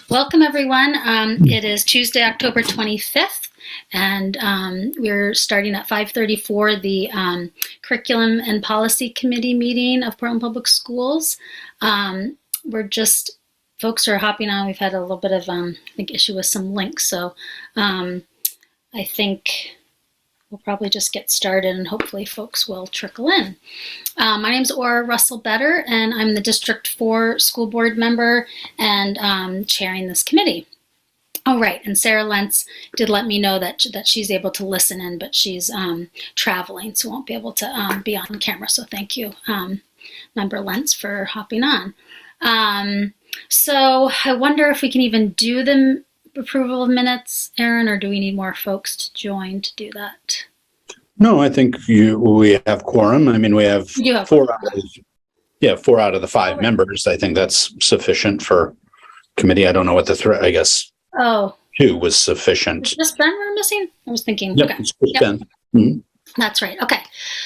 Welcome, everyone. It is Tuesday, October 25th, and we're starting at 5:30 for the Curriculum and Policy Committee meeting of Portland Public Schools. Folks are hopping on. We've had a little bit of, I think, issue with some links, so I think we'll probably just get started and hopefully folks will trickle in. My name is Aura Russell-Better, and I'm the District 4 school board member and chairing this committee. Oh, right, and Sarah Lentz did let me know that she's able to listen in, but she's traveling, so won't be able to be on camera. So thank you, Member Lentz, for hopping on. So I wonder if we can even do the approval of minutes, Aaron, or do we need more folks to join to do that? No, I think we have quorum. I mean, we have four out of the five members. I think that's sufficient for committee. I don't know what I guess. Oh, 2 was sufficient. Is this Ben we're missing? I was thinking. Yep, okay. Yep. Ben. Mm-hmm. That's right. Okay.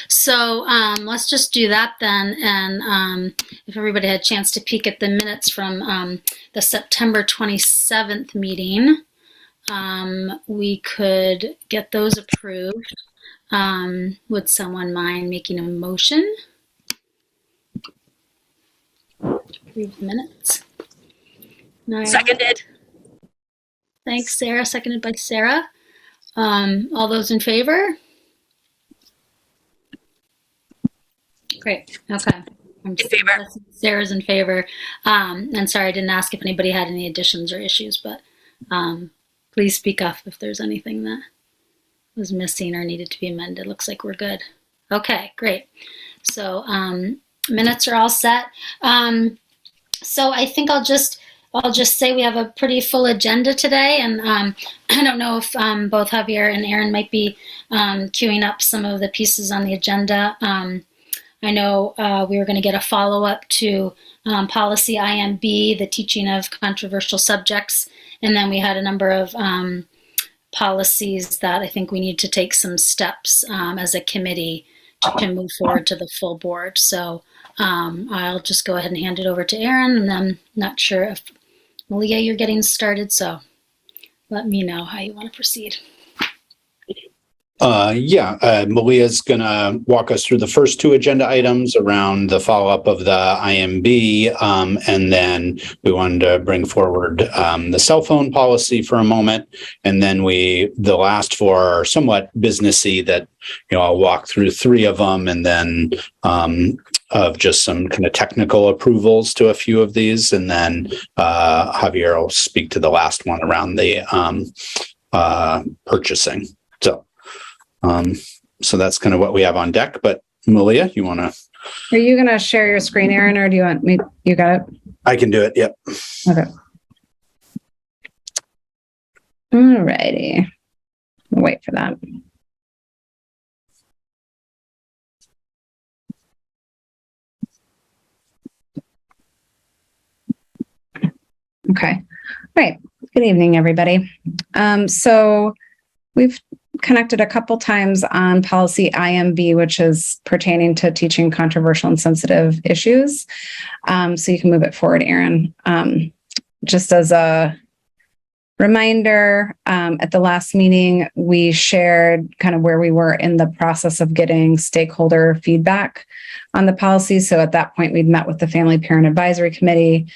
So let's just do that then. And if everybody had a chance to peek at the minutes from the September 27th meeting, we could get those approved. Would someone mind making a motion to approve the minutes? No. Seconded. Thanks, Sarah. Seconded by Sarah. All those in favor? Great. Okay. In favor. Sarah's in favor. And sorry, I didn't ask if anybody had any additions or issues, but please speak up if there's anything that was missing or needed to be amended. Looks like we're good. Okay, great. So minutes are all set. So I think I'll just say we have a pretty full agenda today, and I don't know if both Javier and Aaron might be queuing up some of the pieces on the agenda. I know we were going to get a follow-up to policy IMB, the teaching of controversial subjects, and then we had a number of policies that I think we need to take some steps as a committee to move forward to the full board. So I'll just go ahead and hand it over to Aaron, and I'm not sure if, Malia, you're getting started, so let me know how you want to proceed. Malia's going to walk us through the first 2 agenda items around the follow-up of the IMB, and then we wanted to bring forward the cell phone policy for a moment, and then the last 4 are somewhat businessy that, I'll walk through 3 of them, and then of just some kind of technical approvals to a few of these, and then Javier will speak to the last one around the purchasing. So that's kind of what we have on deck, but Malia, you want to? Are you going to share your screen, Aaron, or do you want me? You got it? I can do it. Yep. Okay. All righty. We'll wait for that. Okay. All right. Good evening, everybody. So we've connected a couple times on policy IMB, which is pertaining to teaching controversial and sensitive issues. So you can move it forward, Aaron. Just as a reminder, at the last meeting, we shared kind of where we were in the process of getting stakeholder feedback on the policy. So at that point, we'd met with the Family Parent Advisory Committee,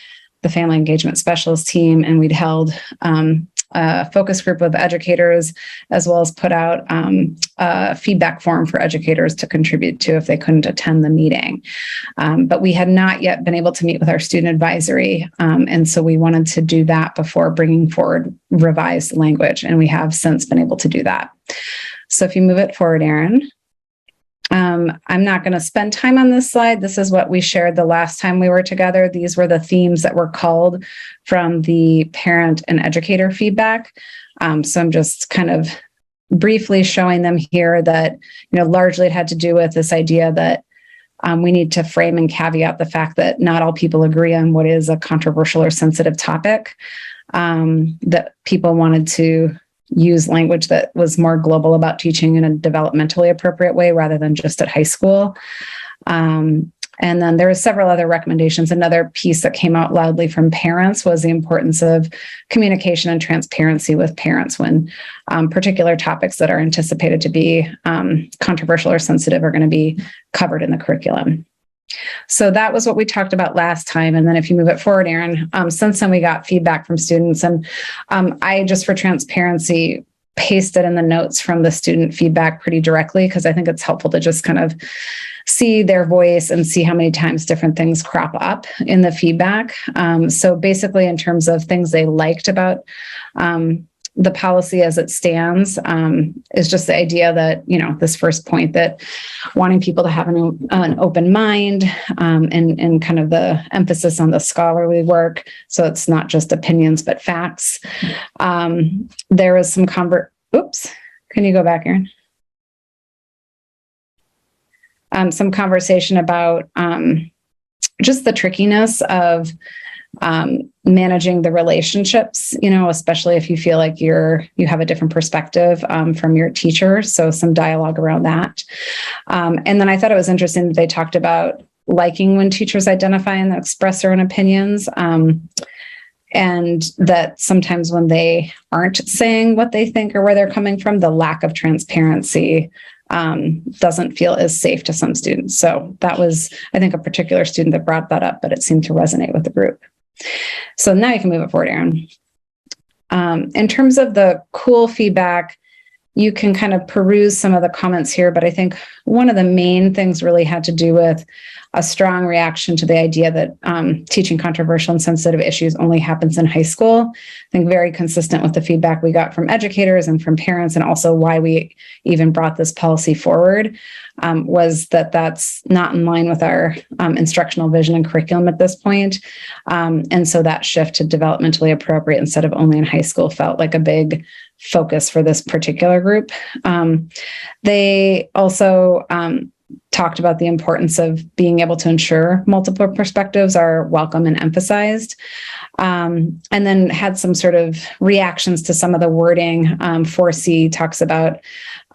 the Family Engagement Specialist team, and we'd held a focus group of educators, as well as put out a feedback form for educators to contribute to if they couldn't attend the meeting. But we had not yet been able to meet with our student advisory, and so we wanted to do that before bringing forward revised language, and we have since been able to do that. So if you move it forward, Aaron. I'm not going to spend time on this slide. This is what we shared the last time we were together. These were the themes that were called from the parent and educator feedback. So I'm just kind of briefly showing them here that, largely it had to do with this idea that we need to frame and caveat the fact that not all people agree on what is a controversial or sensitive topic, that people wanted to use language that was more global about teaching in a developmentally appropriate way rather than just at high school. And then there were several other recommendations. Another piece that came out loudly from parents was the importance of communication and transparency with parents when particular topics that are anticipated to be controversial or sensitive are going to be covered in the curriculum. So that was what we talked about last time. And then if you move it forward, Aaron, since then we got feedback from students, and I just, for transparency, pasted in the notes from the student feedback pretty directly, because I think it's helpful to just kind of see their voice and see how many times different things crop up in the feedback. So basically, in terms of things they liked about the policy as it stands, is just the idea that, you know, this first point, that wanting people to have an open mind, and kind of the emphasis on the scholarly work. So it's not just opinions, but facts. There was some oops, can you go back, Aaron? Some conversation about just the trickiness of managing the relationships, you know, especially if you feel like you have a different perspective from your teacher. So some dialogue around that. And then I thought it was interesting that they talked about liking when teachers identify and express their own opinions. And that sometimes when they aren't saying what they think or where they're coming from, the lack of transparency doesn't feel as safe to some students. So that was, I think, a particular student that brought that up, but it seemed to resonate with the group. So now you can move it forward, Aaron. In terms of the cool feedback, you can kind of peruse some of the comments here, but I think one of the main things really had to do with a strong reaction to the idea that teaching controversial and sensitive issues only happens in high school. I think very consistent with the feedback we got from educators and from parents, and also why we even brought this policy forward, was that that's not in line with our instructional vision and curriculum at this point. And so that shift to developmentally appropriate instead of only in high school felt like a big focus for this particular group. They also talked about the importance of being able to ensure multiple perspectives are welcome and emphasized, and then had some sort of reactions to some of the wording. 4C talks about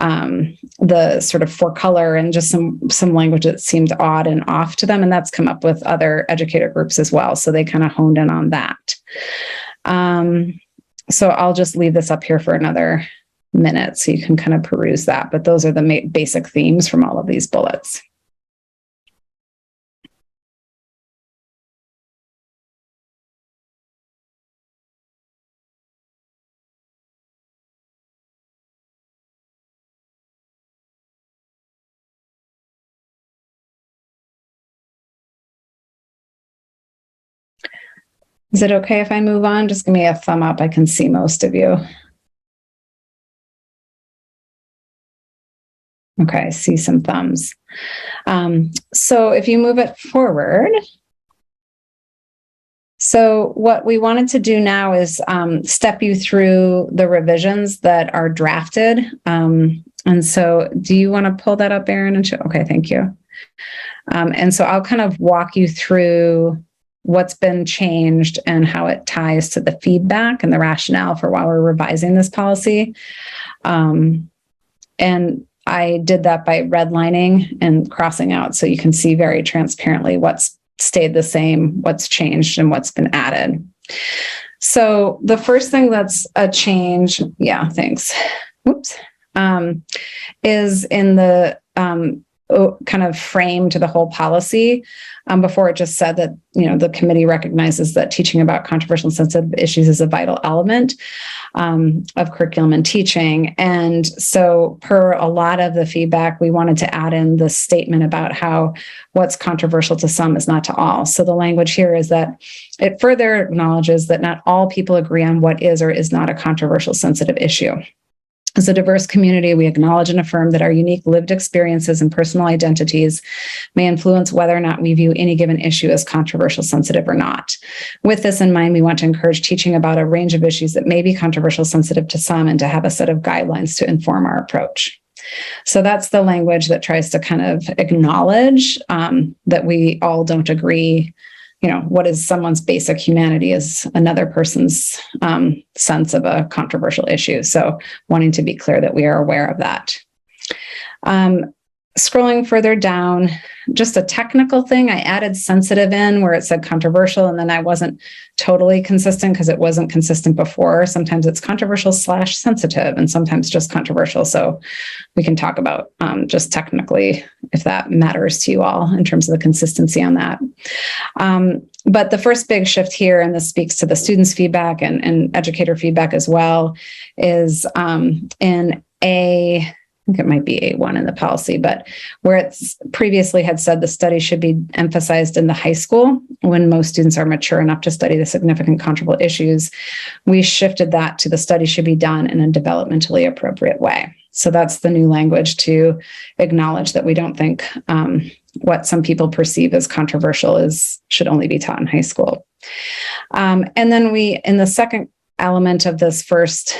the sort of for color and just some language that seemed odd and off to them, and that's come up with other educator groups as well. So they kind of honed in on that. So I'll just leave this up here for another minute so you can kind of peruse that. But those are the basic themes from all of these bullets. Is it okay if I move on? Just give me a thumb up. I can see most of you. Okay, I see some thumbs. So if you move it forward. So what we wanted to do now is step you through the revisions that are drafted. And so do you want to pull that up, Aaron? And show? Okay, thank you. And so I'll kind of walk you through what's been changed and how it ties to the feedback and the rationale for why we're revising this policy. And I did that by redlining and crossing out so you can see very transparently what's stayed the same, what's changed, and what's been added. So the first thing that's a change, yeah, thanks. Whoops, is in the kind of frame to the whole policy. Before it just said that, you know, the committee recognizes that teaching about controversial and sensitive issues is a vital element of curriculum and teaching. And so per a lot of the feedback, we wanted to add in the statement about how what's controversial to some is not to all. So the language here is that it further acknowledges that not all people agree on what is or is not a controversial sensitive issue. As a diverse community, we acknowledge and affirm that our unique lived experiences and personal identities may influence whether or not we view any given issue as controversial, sensitive, or not. With this in mind, we want to encourage teaching about a range of issues that may be controversial, sensitive to some, and to have a set of guidelines to inform our approach. So that's the language that tries to kind of acknowledge that we all don't agree. You know, what is someone's basic humanity is another person's sense of a controversial issue. So wanting to be clear that we are aware of that. scrolling further down, just a technical thing, I added sensitive in where it said controversial, and then I wasn't totally consistent because it wasn't consistent before. Sometimes it's controversial / sensitive, and sometimes just controversial. So we can talk about just technically if that matters to you all in terms of the consistency on that. But the first big shift here, and this speaks to the students' feedback and educator feedback as well, is in I think it might be A1 in the policy, but where it's previously had said the study should be emphasized in the high school when most students are mature enough to study the significant controversial issues, we shifted that to the study should be done in a developmentally appropriate way. So that's the new language to acknowledge that we don't think what some people perceive as controversial should only be taught in high school. And then in the second element of this first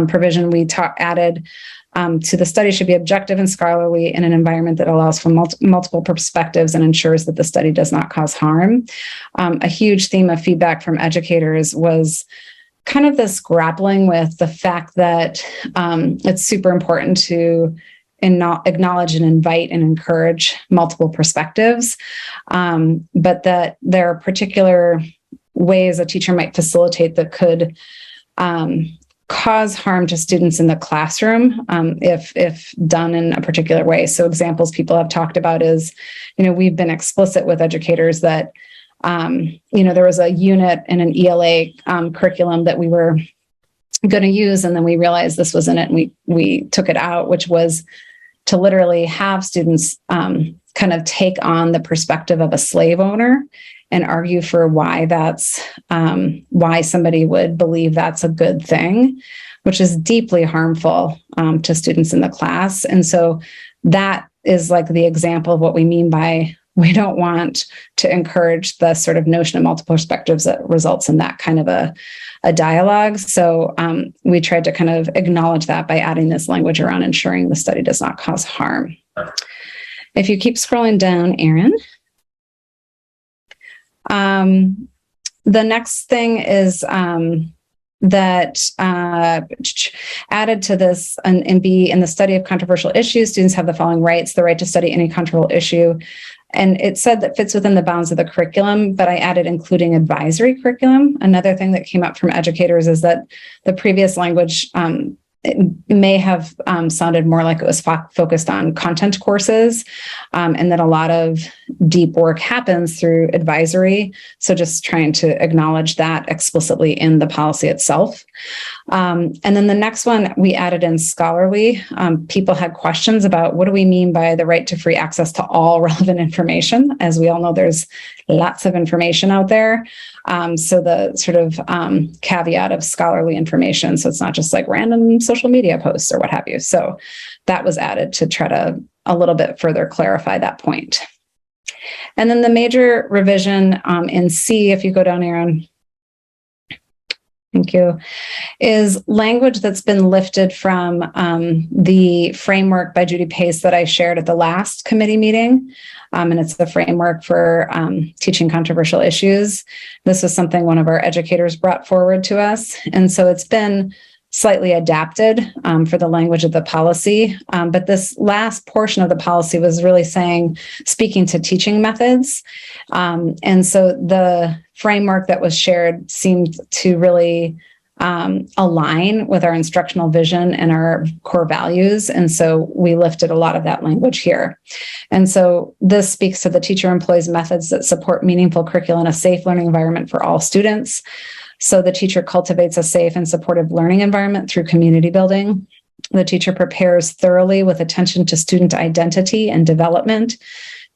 provision, we added to the study should be objective and scholarly in an environment that allows for multiple perspectives and ensures that the study does not cause harm. A huge theme of feedback from educators was kind of this grappling with the fact that it's super important to acknowledge and invite and encourage multiple perspectives, but that there are particular ways a teacher might facilitate that could cause harm to students in the classroom if done in a particular way. So examples people have talked about is, we've been explicit with educators that, there was a unit in an ELA curriculum that we were going to use, and then we realized this was in it, and we took it out, which was to literally have students kind of take on the perspective of a slave owner and argue for why why somebody would believe that's a good thing, which is deeply harmful to students in the class. And so that is like the example of what we mean by we don't want to encourage the sort of notion of multiple perspectives that results in that kind of a dialogue. So we tried to kind of acknowledge that by adding this language around ensuring the study does not cause harm. If you keep scrolling down, Aaron. The next thing is that added to this and be in the study of controversial issues, students have the following rights: the right to study any controversial issue. And it said that fits within the bounds of the curriculum, but I added including advisory curriculum. Another thing that came up from educators is that the previous language it may have sounded more like it was focused on content courses, and that a lot of deep work happens through advisory. So just trying to acknowledge that explicitly in the policy itself. And then the next one we added in scholarly. People had questions about what do we mean by the right to free access to all relevant information? As we all know, there's lots of information out there. So the sort of caveat of scholarly information. So it's not just like random social media posts or what have you. So that was added to try to a little bit further clarify that point. And then the major revision in C, if you go down, Aaron, thank you, is language that's been lifted from the framework by Judy Pace that I shared at the last committee meeting. And it's the framework for teaching controversial issues. This was something one of our educators brought forward to us. And so it's been slightly adapted for the language of the policy. But this last portion of the policy was really speaking to teaching methods. And so the framework that was shared seemed to really align with our instructional vision and our core values. And so we lifted a lot of that language here. And so this speaks to the teacher employs methods that support meaningful curriculum and a safe learning environment for all students. So the teacher cultivates a safe and supportive learning environment through community building. The teacher prepares thoroughly with attention to student identity and development,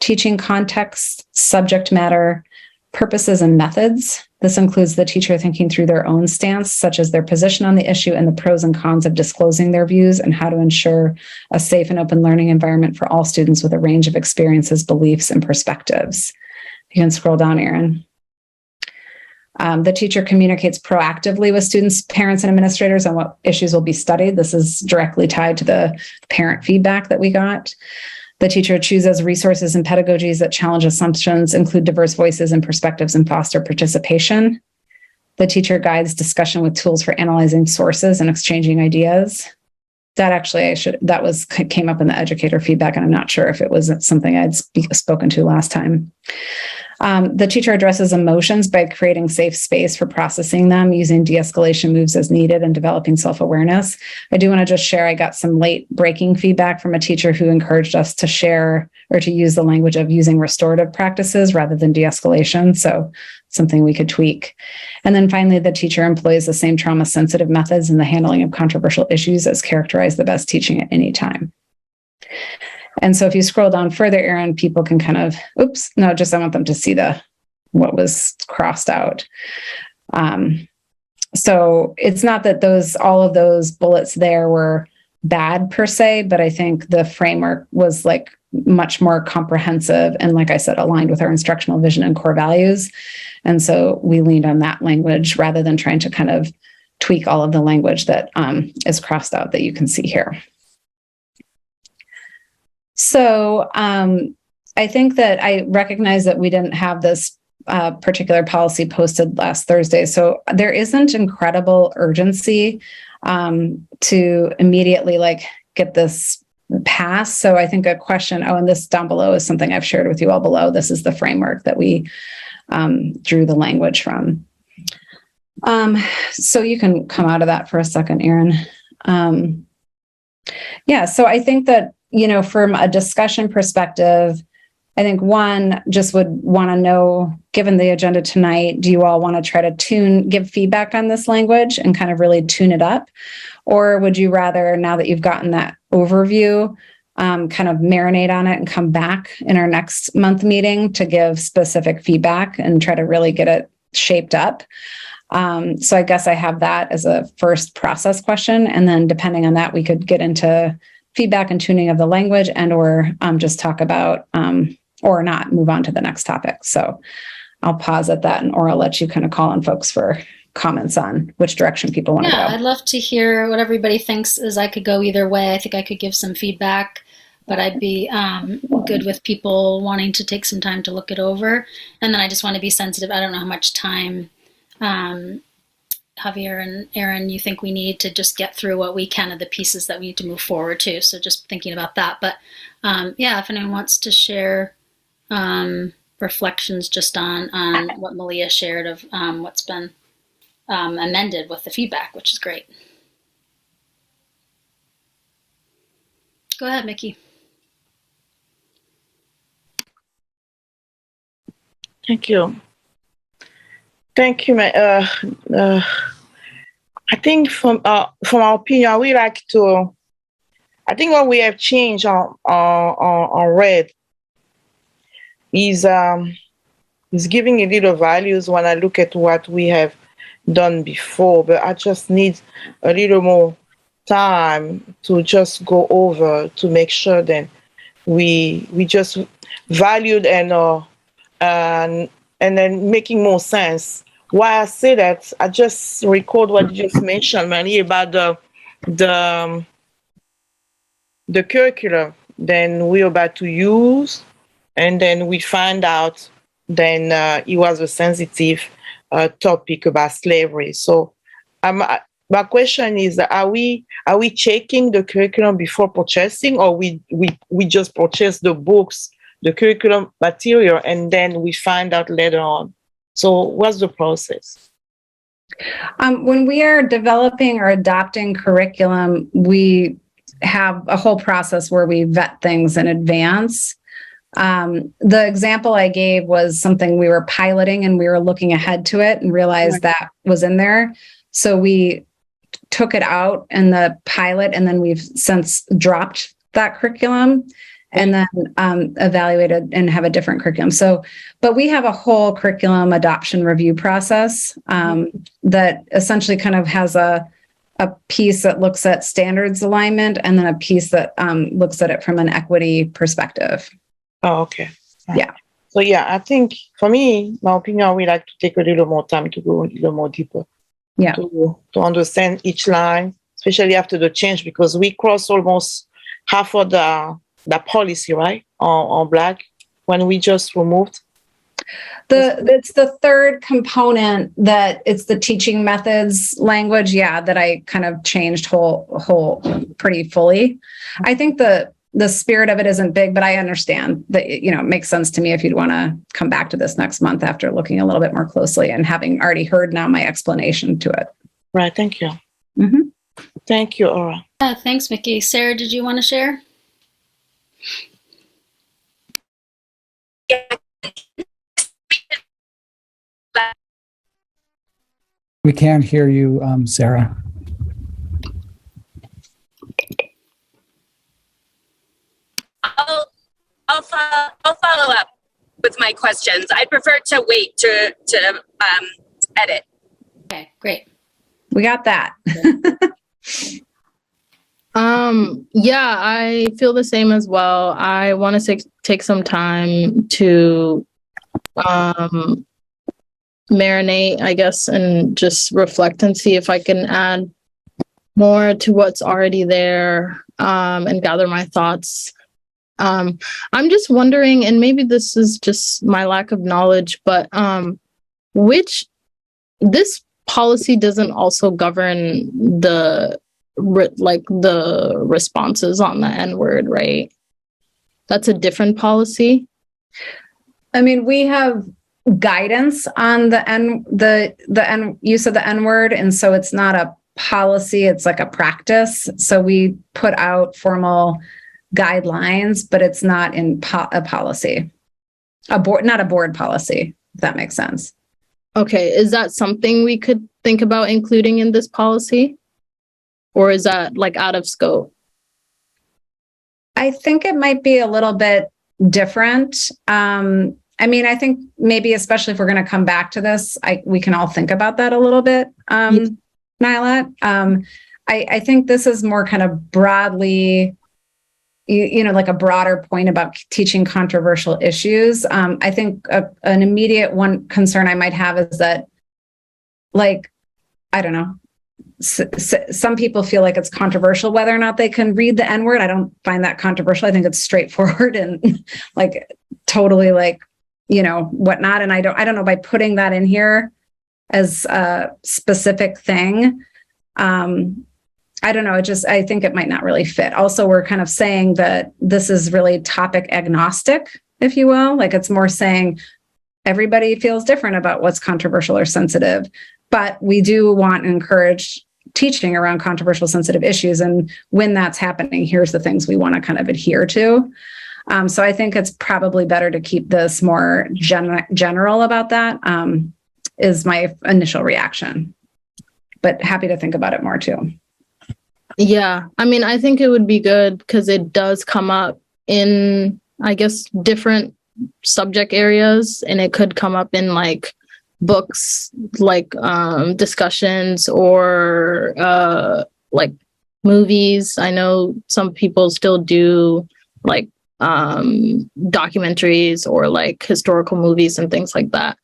teaching context, subject matter, purposes, and methods. This includes the teacher thinking through their own stance, such as their position on the issue and the pros and cons of disclosing their views, and how to ensure a safe and open learning environment for all students with a range of experiences, beliefs, and perspectives. You can scroll down, Aaron. The teacher communicates proactively with students, parents, and administrators on what issues will be studied. This is directly tied to the parent feedback that we got. The teacher chooses resources and pedagogies that challenge assumptions, include diverse voices and perspectives, and foster participation. The teacher guides discussion with tools for analyzing sources and exchanging ideas. that actually came up in the educator feedback, and I'm not sure if it was something I'd spoken to last time. The teacher addresses emotions by creating safe space for processing them, using de-escalation moves as needed, and developing self-awareness. I do want to just share, I got some late breaking feedback from a teacher who encouraged us to share or to use the language of using restorative practices rather than de-escalation. So something we could tweak. And then finally, the teacher employs the same trauma-sensitive methods in the handling of controversial issues as characterize the best teaching at any time. And so if you scroll down further, Aaron, people can kind of, I want them to see what was crossed out. So it's not that all of those bullets there were bad per se, but I think the framework was like much more comprehensive and, like I said, aligned with our instructional vision and core values. And so we leaned on that language rather than trying to kind of tweak all of the language that is crossed out that you can see here. So I think that I recognize that we didn't have this particular policy posted last Thursday. So there isn't incredible urgency to immediately get this passed. So I think a question, and this down below is something I've shared with you all below. This is the framework that we drew the language from. So you can come out of that for a second, Aaron. So I think that, from a discussion perspective, I think one just would want to know, given the agenda tonight, do you all want to try to give feedback on this language and kind of really tune it up? Or would you rather, now that you've gotten that overview, kind of marinate on it and come back in our next month meeting to give specific feedback and try to really get it shaped up? So I guess I have that as a first process question. And then depending on that, we could get into feedback and tuning of the language or just talk about or not move on to the next topic. So I'll pause at that, or I'll let you kind of call on folks for comments on which direction people want to go. I'd love to hear what everybody thinks, as I could go either way. I think I could give some feedback, but I'd be good with people wanting to take some time to look it over. And then I just want to be sensitive. I don't know how much time Javier and Aaron, you think we need to just get through what we can of the pieces that we need to move forward to. So just thinking about that. But if anyone wants to share reflections just on what Malia shared of what's been amended with the feedback, which is great. Go ahead, Mickey. Thank you. Thank you, I think from our opinion, we like to. I think what we have changed on red is giving a little values when I look at what we have done before, but I just need a little more time to just go over to make sure that we just valued and then making more sense. Why I say that, I just recalled what you just mentioned, Manny, about the curriculum. Then we're about to use, and then we find out then it was a sensitive topic about slavery. So my question is, are we checking the curriculum before purchasing, or we just purchase the books, the curriculum material, and then we find out later on? So what's the process? When we are developing or adopting curriculum, we have a whole process where we vet things in advance. The example I gave was something we were piloting and we were looking ahead to it and realized that was in there. So we took it out in the pilot, and then we've since dropped that curriculum and then evaluated and have a different curriculum. So, but we have a whole curriculum adoption review process that essentially kind of has a piece that looks at standards alignment, and then a piece that looks at it from an equity perspective. Oh, okay. Yeah. So yeah, I think for me, my opinion, we like to take a little more time to go a little more deeper. Yeah. To understand each line, especially after the change, because we crossed almost half of the policy, right, on Black when we just removed. It's the third component that it's the teaching methods language, that I kind of changed whole pretty fully. I think the spirit of it isn't big, but I understand that, it makes sense to me if you'd want to come back to this next month after looking a little bit more closely and having already heard now my explanation to it. Right. Thank you. Mm-hmm. Thank you, Aura. Thanks, Mickey. Sarah, did you want to share? We can't hear you, Sarah. I'll follow up with my questions. I'd prefer to wait to edit. Okay, great. We got that. Yeah, I feel the same as well. I want to take some time to marinate, I guess, and just reflect and see if I can add more to what's already there, and gather my thoughts. I'm just wondering, and maybe this is just my lack of knowledge, but this policy doesn't also govern the responses on the N-word, right? That's a different policy. I mean, we have guidance on the use of the N-word, and so it's not a policy, it's like a practice. So we put out formal guidelines, but it's not in a policy. Not a board policy, if that makes sense. Okay, is that something we could think about including in this policy? Or is that like out of scope? I think it might be a little bit different. I mean, I think maybe, especially if we're going to come back to this, we can all think about that a little bit, Nyla. I think this is more kind of broadly, like a broader point about teaching controversial issues. I think an immediate one concern I might have is that, like, I don't know, some people feel like it's controversial whether or not they can read the N-word. I don't find that controversial. I think it's straightforward and like totally like, whatnot. And I don't know, by putting that in here as a specific thing, I don't know. I think it might not really fit. Also, we're kind of saying that this is really topic agnostic, if you will. Like, it's more saying everybody feels different about what's controversial or sensitive, but we do want to encourage teaching around controversial, sensitive issues. And when that's happening, here's the things we want to kind of adhere to. So I think it's probably better to keep this more general about that, is my initial reaction. But happy to think about it more too. Yeah, I mean, I think it would be good because it does come up in, I guess, different subject areas, and it could come up in like books, like discussions, or like movies. I know some people still do like documentaries or like historical movies and things like that.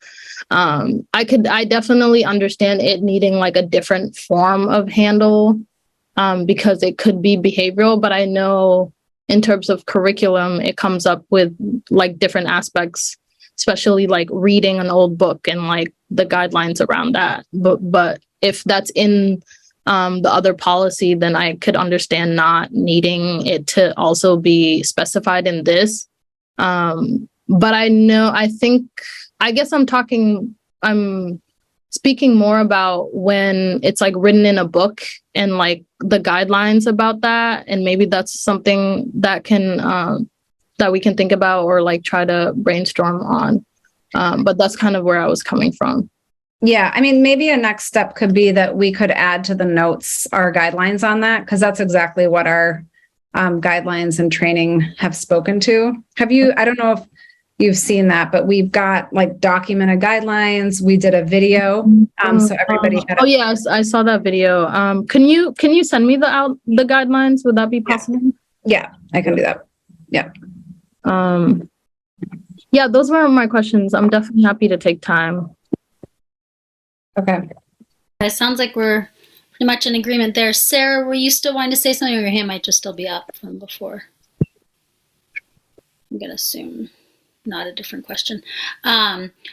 I definitely understand it needing like a different form of handle, because it could be behavioral, but I know in terms of curriculum, it comes up with like different aspects, especially like reading an old book and like the guidelines around that. But if that's in the other policy, then I could understand not needing it to also be specified in this. But I guess I'm speaking more about when it's like written in a book and like the guidelines about that. And maybe that's something that that we can think about or like try to brainstorm on. But that's kind of where I was coming from. Yeah, I mean, maybe a next step could be that we could add to the notes our guidelines on that, because that's exactly what our guidelines and training have spoken to. I don't know if you've seen that, but we've got like documented guidelines. We did a video, so everybody had. Yes, I saw that video. Can you send me the guidelines? Would that be possible? Yeah, I can do that. Yeah. Yeah, those were my questions. I'm definitely happy to take time. Okay. It sounds like we're pretty much in agreement there. Sarah, were you still wanting to say something, or your hand might just still be up from before? I'm going to assume. not a different question.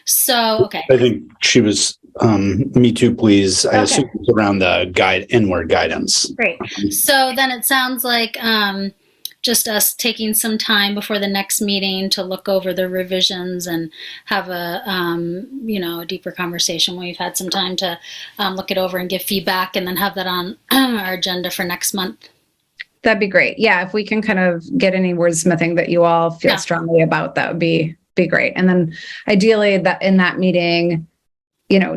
So, okay. I think she was, me too, please. I Okay. assume it's around the inward guidance. Great. So then it sounds like just us taking some time before the next meeting to look over the revisions and have a a deeper conversation when we've had some time to look it over and give feedback, and then have that on our agenda for next month. That'd be great. Yeah, if we can kind of get any wordsmithing that you all feel strongly about, that would be great. And then ideally that in that meeting,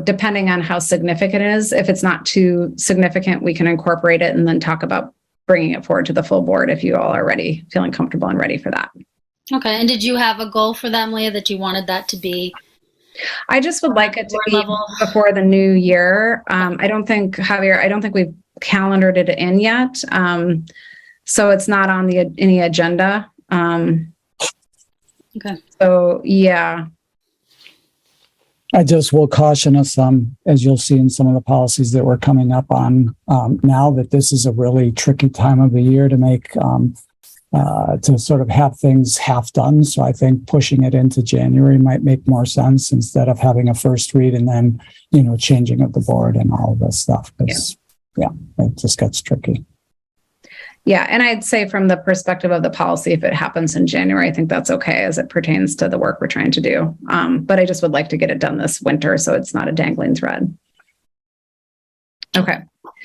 depending on how significant it is, if it's not too significant, we can incorporate it and then talk about bringing it forward to the full board if you all are ready, feeling comfortable and ready for that. Okay. And did you have a goal for that, Malia, that you wanted that to be? I just would like it to be level before the new year. I don't think, Javier, we've calendared it in yet. So it's not on any agenda. Okay. So yeah. I just will caution us, as you'll see in some of the policies that we're coming up on now, that this is a really tricky time of the year to make, to sort of have things half done. So I think pushing it into January might make more sense instead of having a first read and then, changing of the board and all of this stuff. Because it just gets tricky. Yeah. And I'd say from the perspective of the policy, if it happens in January, I think that's okay as it pertains to the work we're trying to do. But I just would like to get it done this winter so it's not a dangling thread. Okay.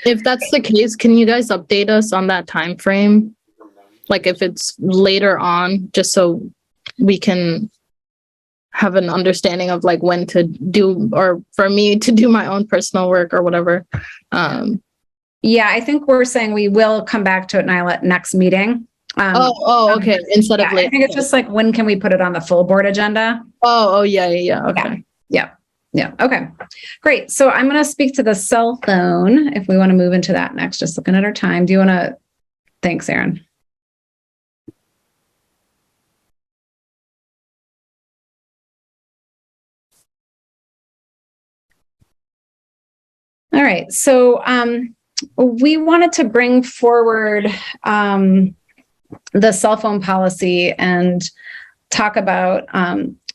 If that's the case, can you guys update us on that time frame? Like if it's later on, just so we can have an understanding of like when to do, or for me to do my own personal work or whatever. Yeah, I think we're saying we will come back to it, Nyla, at next meeting. Okay. Instead of later. I think it's just like, when can we put it on the full board agenda? Yeah. Okay. Yeah. Okay, great. So I'm going to speak to the cell phone if we want to move into that next, just looking at our time. Do you want to? Thanks, Aaron. All right. So, we wanted to bring forward the cell phone policy and talk about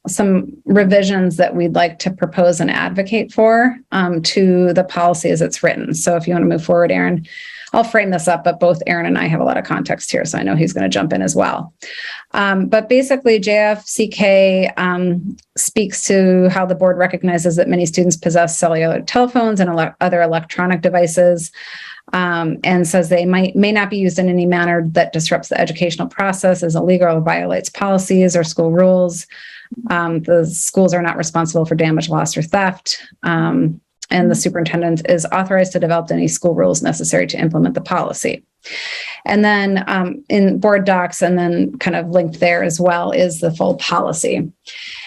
some revisions that we'd like to propose and advocate for to the policy as it's written. So if you want to move forward, Aaron, I'll frame this up, but both Aaron and I have a lot of context here, so I know he's going to jump in as well. But basically, JFCK speaks to how the board recognizes that many students possess cellular telephones and other electronic devices, and says they may not be used in any manner that disrupts the educational process, is illegal, or violates policies or school rules. The schools are not responsible for damage, loss, or theft. And the superintendent is authorized to develop any school rules necessary to implement the policy. And then in board docs, and then kind of linked there as well, is the full policy.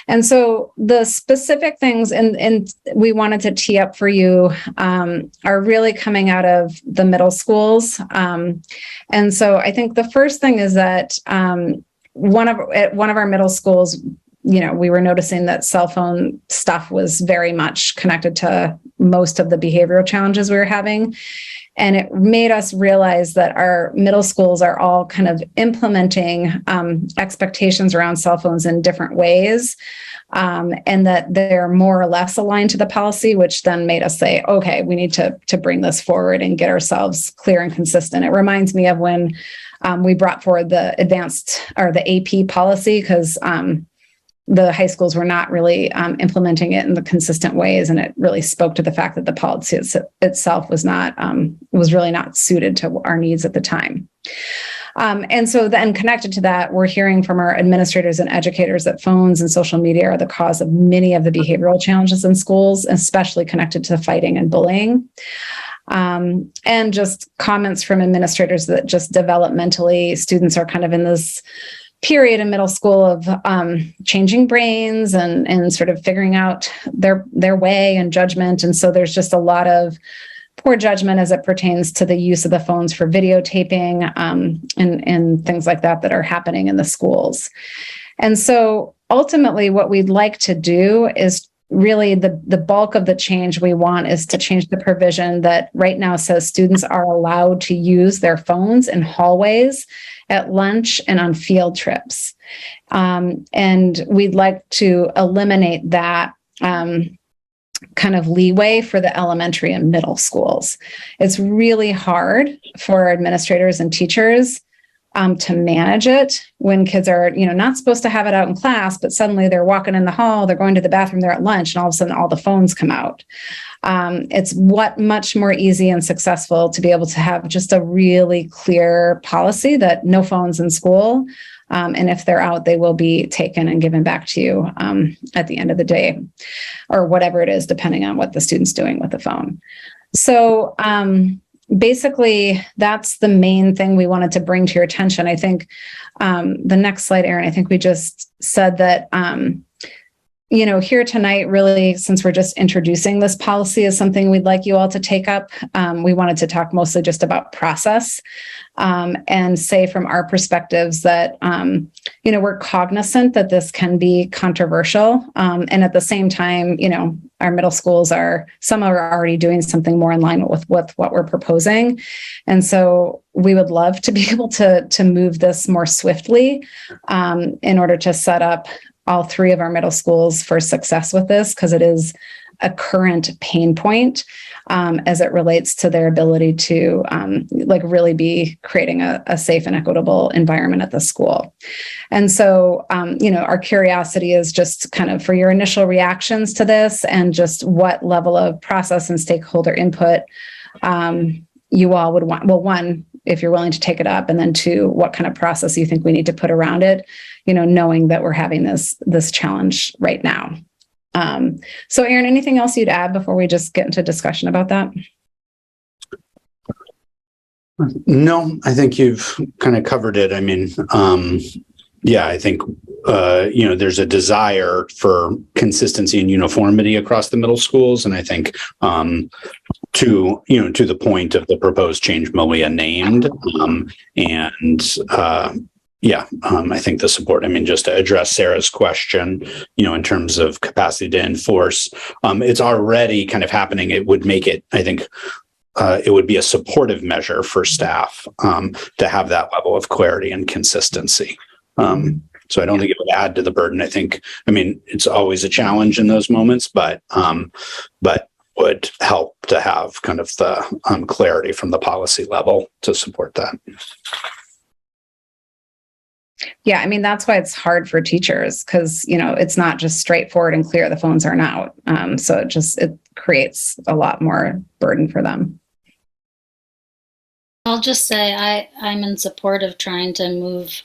And so the specific things, and we wanted to tee up for you, are really coming out of the middle schools. And so I think the first thing is that at one of our middle schools, we were noticing that cell phone stuff was very much connected to most of the behavioral challenges we were having. And it made us realize that our middle schools are all kind of implementing expectations around cell phones in different ways, and that they're more or less aligned to the policy, which then made us say, okay, we need to bring this forward and get ourselves clear and consistent. It reminds me of when we brought forward the advanced or the AP policy, because the high schools were not really implementing it in the consistent ways. And it really spoke to the fact that the policy itself was really not suited to our needs at the time. And so then connected to that, we're hearing from our administrators and educators that phones and social media are the cause of many of the behavioral challenges in schools, especially connected to fighting and bullying. And just comments from administrators that just developmentally students are kind of in this period in middle school of changing brains and sort of figuring out their way and judgment. And so there's just a lot of poor judgment as it pertains to the use of the phones for videotaping and things like that are happening in the schools. And so ultimately what we'd like to do is really the bulk of the change we want is to change the provision that right now says students are allowed to use their phones in hallways, at lunch, and on field trips. And we'd like to eliminate that kind of leeway for the elementary and middle schools. It's really hard for administrators and teachers to manage it when kids are, not supposed to have it out in class, but suddenly they're walking in the hall, they're going to the bathroom, they're at lunch, and all of a sudden all the phones come out. It's much more easy and successful to be able to have just a really clear policy that no phones in school. And if they're out, they will be taken and given back to you at the end of the day, or whatever it is, depending on what the student's doing with the phone. So basically, that's the main thing we wanted to bring to your attention. I think the next slide, Erin, I think we just said that, here tonight, really, since we're just introducing this policy as something we'd like you all to take up, we wanted to talk mostly just about process and say from our perspectives that, we're cognizant that this can be controversial. And at the same time, our middle schools some are already doing something more in line with what we're proposing. And so we would love to be able to move this more swiftly in order to set up all three of our middle schools for success with this, because it is a current pain point as it relates to their ability to really be creating a safe and equitable environment at the school. And so, our curiosity is just kind of for your initial reactions to this and just what level of process and stakeholder input you all would want. Well, one, if you're willing to take it up, and then two, what kind of process you think we need to put around it, knowing that we're having this challenge right now. So Erin, anything else you'd add before we just get into discussion about that? No, I think you've kind of covered it. I mean, I think, there's a desire for consistency and uniformity across the middle schools. And I think, to the point of the proposed change Malia named, I think the support, just to address Sarah's question, in terms of capacity to enforce, it's already kind of happening. It would make it, I think, it would be a supportive measure for staff to have that level of clarity and consistency. So I don't think it would add to the burden. I think, it's always a challenge in those moments, but would help to have kind of the clarity from the policy level to support that. Yeah, that's why it's hard for teachers, because, it's not just straightforward and clear. The phones aren't out. So it creates a lot more burden for them. I'll just say I'm in support of trying to move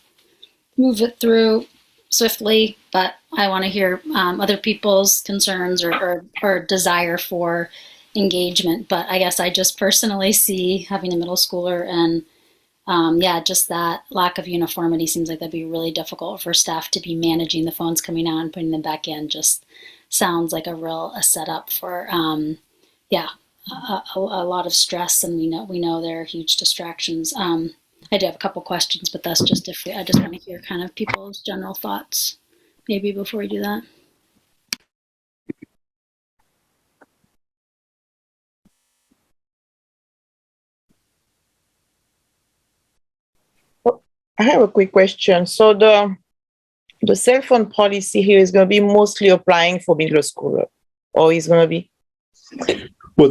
it through swiftly, but I want to hear other people's concerns or desire for engagement. But I guess I just personally see having a middle schooler and just that lack of uniformity seems like that'd be really difficult for staff to be managing the phones coming out and putting them back in. Just sounds like a setup for a lot of stress, and we know there are huge distractions. I do have a couple questions, but that's just I just want to hear kind of people's general thoughts maybe before we do that. I have a quick question. So the cell phone policy here is going to be mostly applying for middle schooler, or is going to be? Well,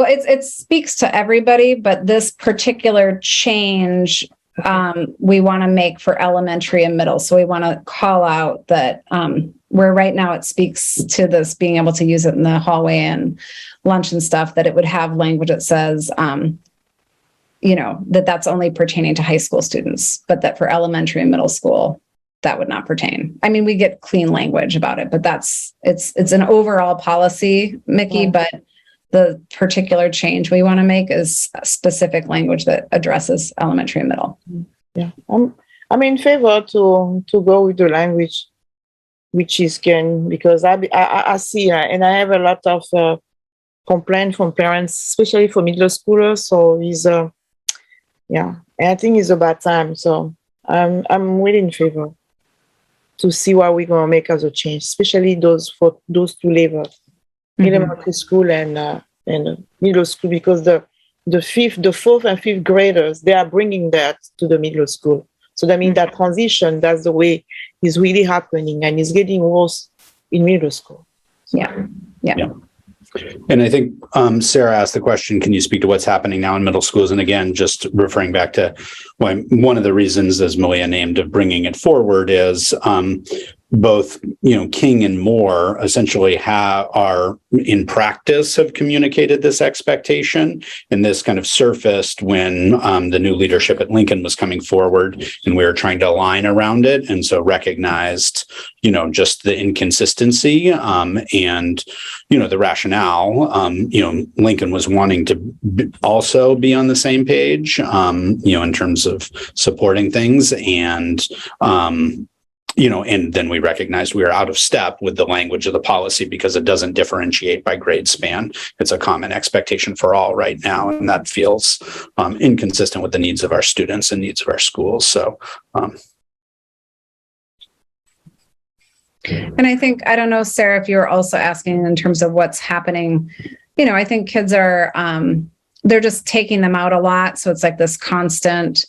it speaks to everybody, but this particular change we want to make for elementary and middle. So we want to call out that where right now it speaks to this being able to use it in the hallway and lunch and stuff, that it would have language that says, that's only pertaining to high school students, but that for elementary and middle school, that would not pertain. We get clean language about it, but it's an overall policy, Mickey, but the particular change we want to make is specific language that addresses elementary and middle. Yeah, I'm in favor to go with the language which is can, because I see, and I have a lot of complaint from parents, especially for middle schoolers. So and I think it's about time. So I'm really in favor to see what we're going to make as a change, especially for those two levels, elementary school and middle school, because the fourth and fifth graders, they are bringing that to the middle school. So that means that transition, that's the way is really happening, and it's getting worse in middle school. So. Yeah. And I think Sarah asked the question, can you speak to what's happening now in middle schools? And again, just referring back to one of the reasons, as Malia named, of bringing it forward is both, King and Moore essentially are in practice have communicated this expectation, and this kind of surfaced when the new leadership at Lincoln was coming forward, and we were trying to align around it, and so recognized, just the inconsistency and the rationale. Lincoln was wanting to also be on the same page, in terms of supporting things, and and then we recognized we were out of step with the language of the policy because it doesn't differentiate by grade span. It's a common expectation for all right now, and that feels inconsistent with the needs of our students and needs of our schools. So, And I think, I don't know, Sarah, if you're also asking in terms of what's happening, I think kids are, they're just taking them out a lot. So it's like this constant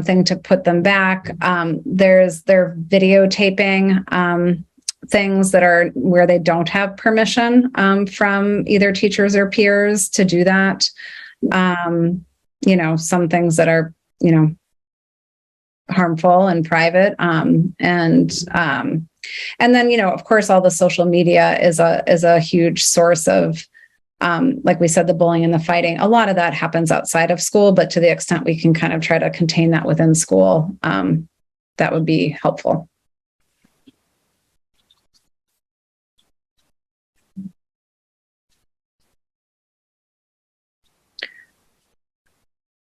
thing to put them back. They're videotaping things that are where they don't have permission from either teachers or peers to do that. Some things that are, harmful and private. And then, of course, all the social media is a huge source of, like we said, the bullying and the fighting. A lot of that happens outside of school, but to the extent we can kind of try to contain that within school, that would be helpful.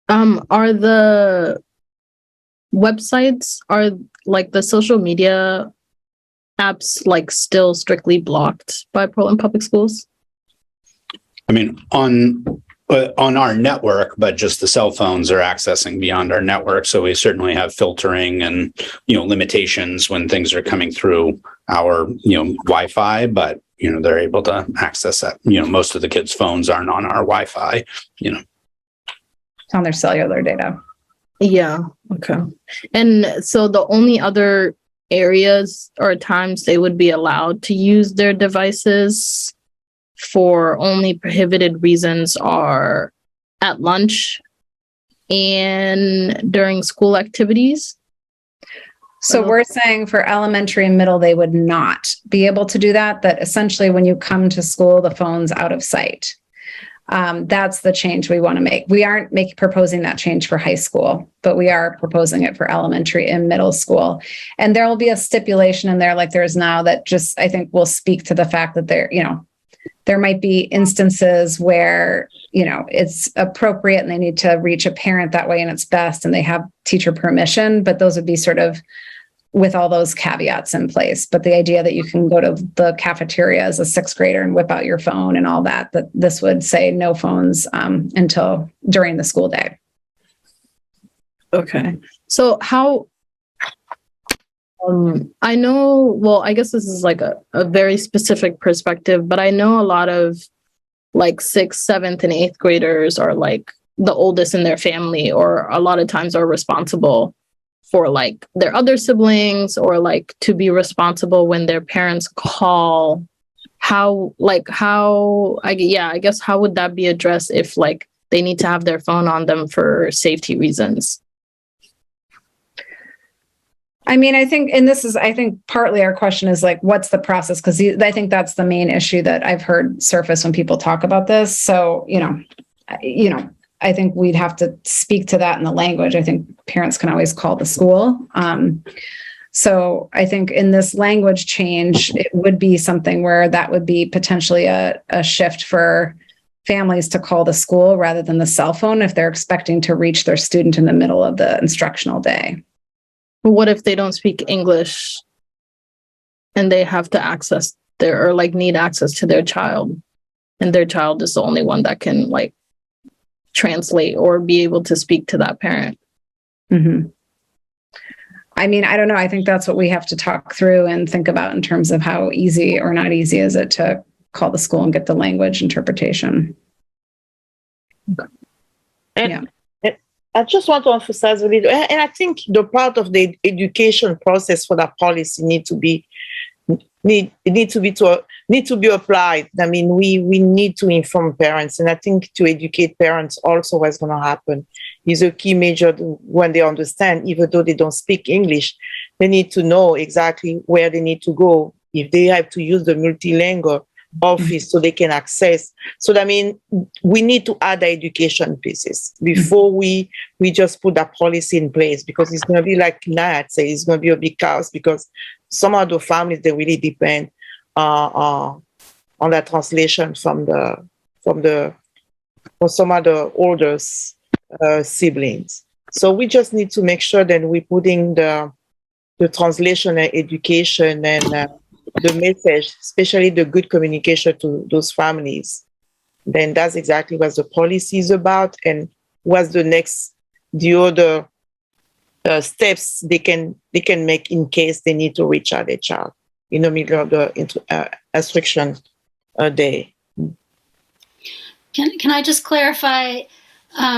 Are the websites, are like the social media apps like still strictly blocked by Portland Public Schools? I mean, on our network, but just the cell phones are accessing beyond our network. So we certainly have filtering and, limitations when things are coming through our, Wi-Fi, but, they're able to access that. Most of the kids' phones aren't on our Wi-Fi, It's on their cellular data. Yeah. Okay. And so the only other areas or times they would be allowed to use their devices for only prohibited reasons are at lunch and during school activities. So we're saying for elementary and middle, they would not be able to do that, that essentially when you come to school, the phone's out of sight. That's the change we want to make. We aren't proposing that change for high school, but we are proposing it for elementary and middle school. And there will be a stipulation in there like there is now that just, I think, will speak to the fact that there might be instances where, it's appropriate and they need to reach a parent that way and it's best and they have teacher permission, but those would be sort of with all those caveats in place. But the idea that you can go to the cafeteria as a sixth grader and whip out your phone and all that this would say no phones until during the school day. Okay. So how, I know, well, I guess this is like a very specific perspective, but I know a lot of like 6th, 7th, and 8th graders are like the oldest in their family, or a lot of times are responsible for like their other siblings, or like to be responsible when their parents call. I guess how would that be addressed if like they need to have their phone on them for safety reasons? I mean, I think partly our question is like, what's the process? Because I think that's the main issue that I've heard surface when people talk about this. So, I think we'd have to speak to that in the language. I think parents can always call the school. So I think in this language change, it would be something where that would be potentially a shift for families to call the school rather than the cell phone if they're expecting to reach their student in the middle of the instructional day. What if they don't speak English and they have to need access to their child, and their child is the only one that can like translate or be able to speak to that parent? Mm-hmm. I mean, I don't know. I think that's what we have to talk through and think about in terms of how easy or not easy is it to call the school and get the language interpretation. And I just want to emphasize a little, and I think the part of the education process for that policy need to be applied. I mean, we need to inform parents, and I think to educate parents also what's going to happen is a key measure when they understand, even though they don't speak English, they need to know exactly where they need to go if they have to use the multilingual office so they can access. So I mean, we need to add the education pieces before we just put that policy in place, because it's going to be like Nat said, it's going to be a big chaos, because some of the families, they really depend on that translation from some of the older siblings. So we just need to make sure that we're putting the translation and education and the message, especially the good communication to those families. Then that's exactly what the policy is about, and what's the other steps they can make in case they need to reach out their child in the middle of the instruction day. Can I just clarify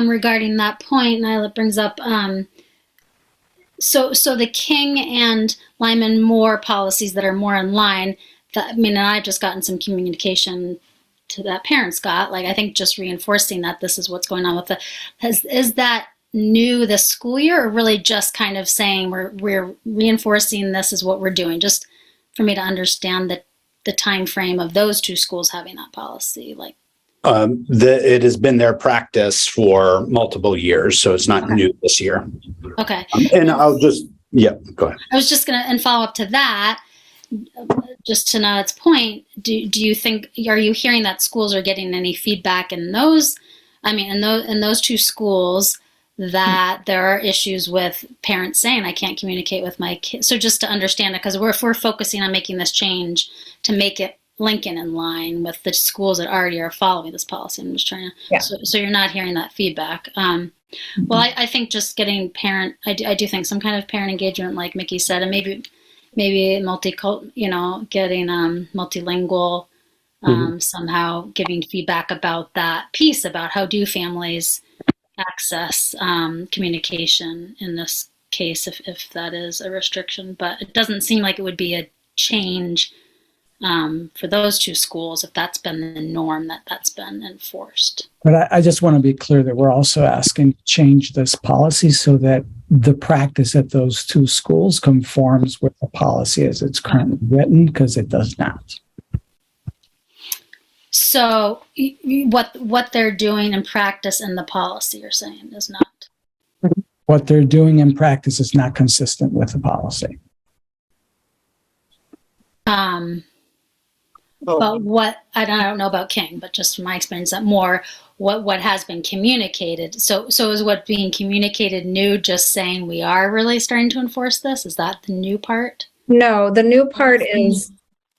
regarding that point? Nyla brings up so the King and Lyman Moore policies that are more in line. I mean, and I've just gotten some communication to that parents got. Like, I think just reinforcing that this is what's going on with is that new this school year, or really just kind of saying we're reinforcing this is what we're doing, just for me to understand the time frame of those two schools having that policy. Like, it has been their practice for multiple years, so it's not new this year. Okay. And I'll just, go ahead. I was just going to, and follow up to that, just to Nad's point, do you think, are you hearing that schools are getting any feedback in those, I mean, in those two schools, that there are issues with parents saying, I can't communicate with my kids? So just to understand it, because if we're focusing on making this change to make it Lincoln in line with the schools that already are following this policy, I'm just trying to, so you're not hearing that feedback. Well, I think just getting parent, I do think some kind of parent engagement, like Mickey said, and maybe getting multilingual, somehow giving feedback about that piece, about how do families access communication in this case, if that is a restriction. But it doesn't seem like it would be a change for those two schools if that's been the norm, that's been enforced. But I just want to be clear that we're also asking to change this policy so that the practice at those two schools conforms with the policy as it's currently written, because it does not. So what they're doing in practice in the policy, you're saying, is not? What they're doing in practice is not consistent with the policy. But what, I don't know about King, but just from my experience, that more what has been communicated. So is what being communicated new, just saying we are really starting to enforce this? Is that the new part? No, the new part is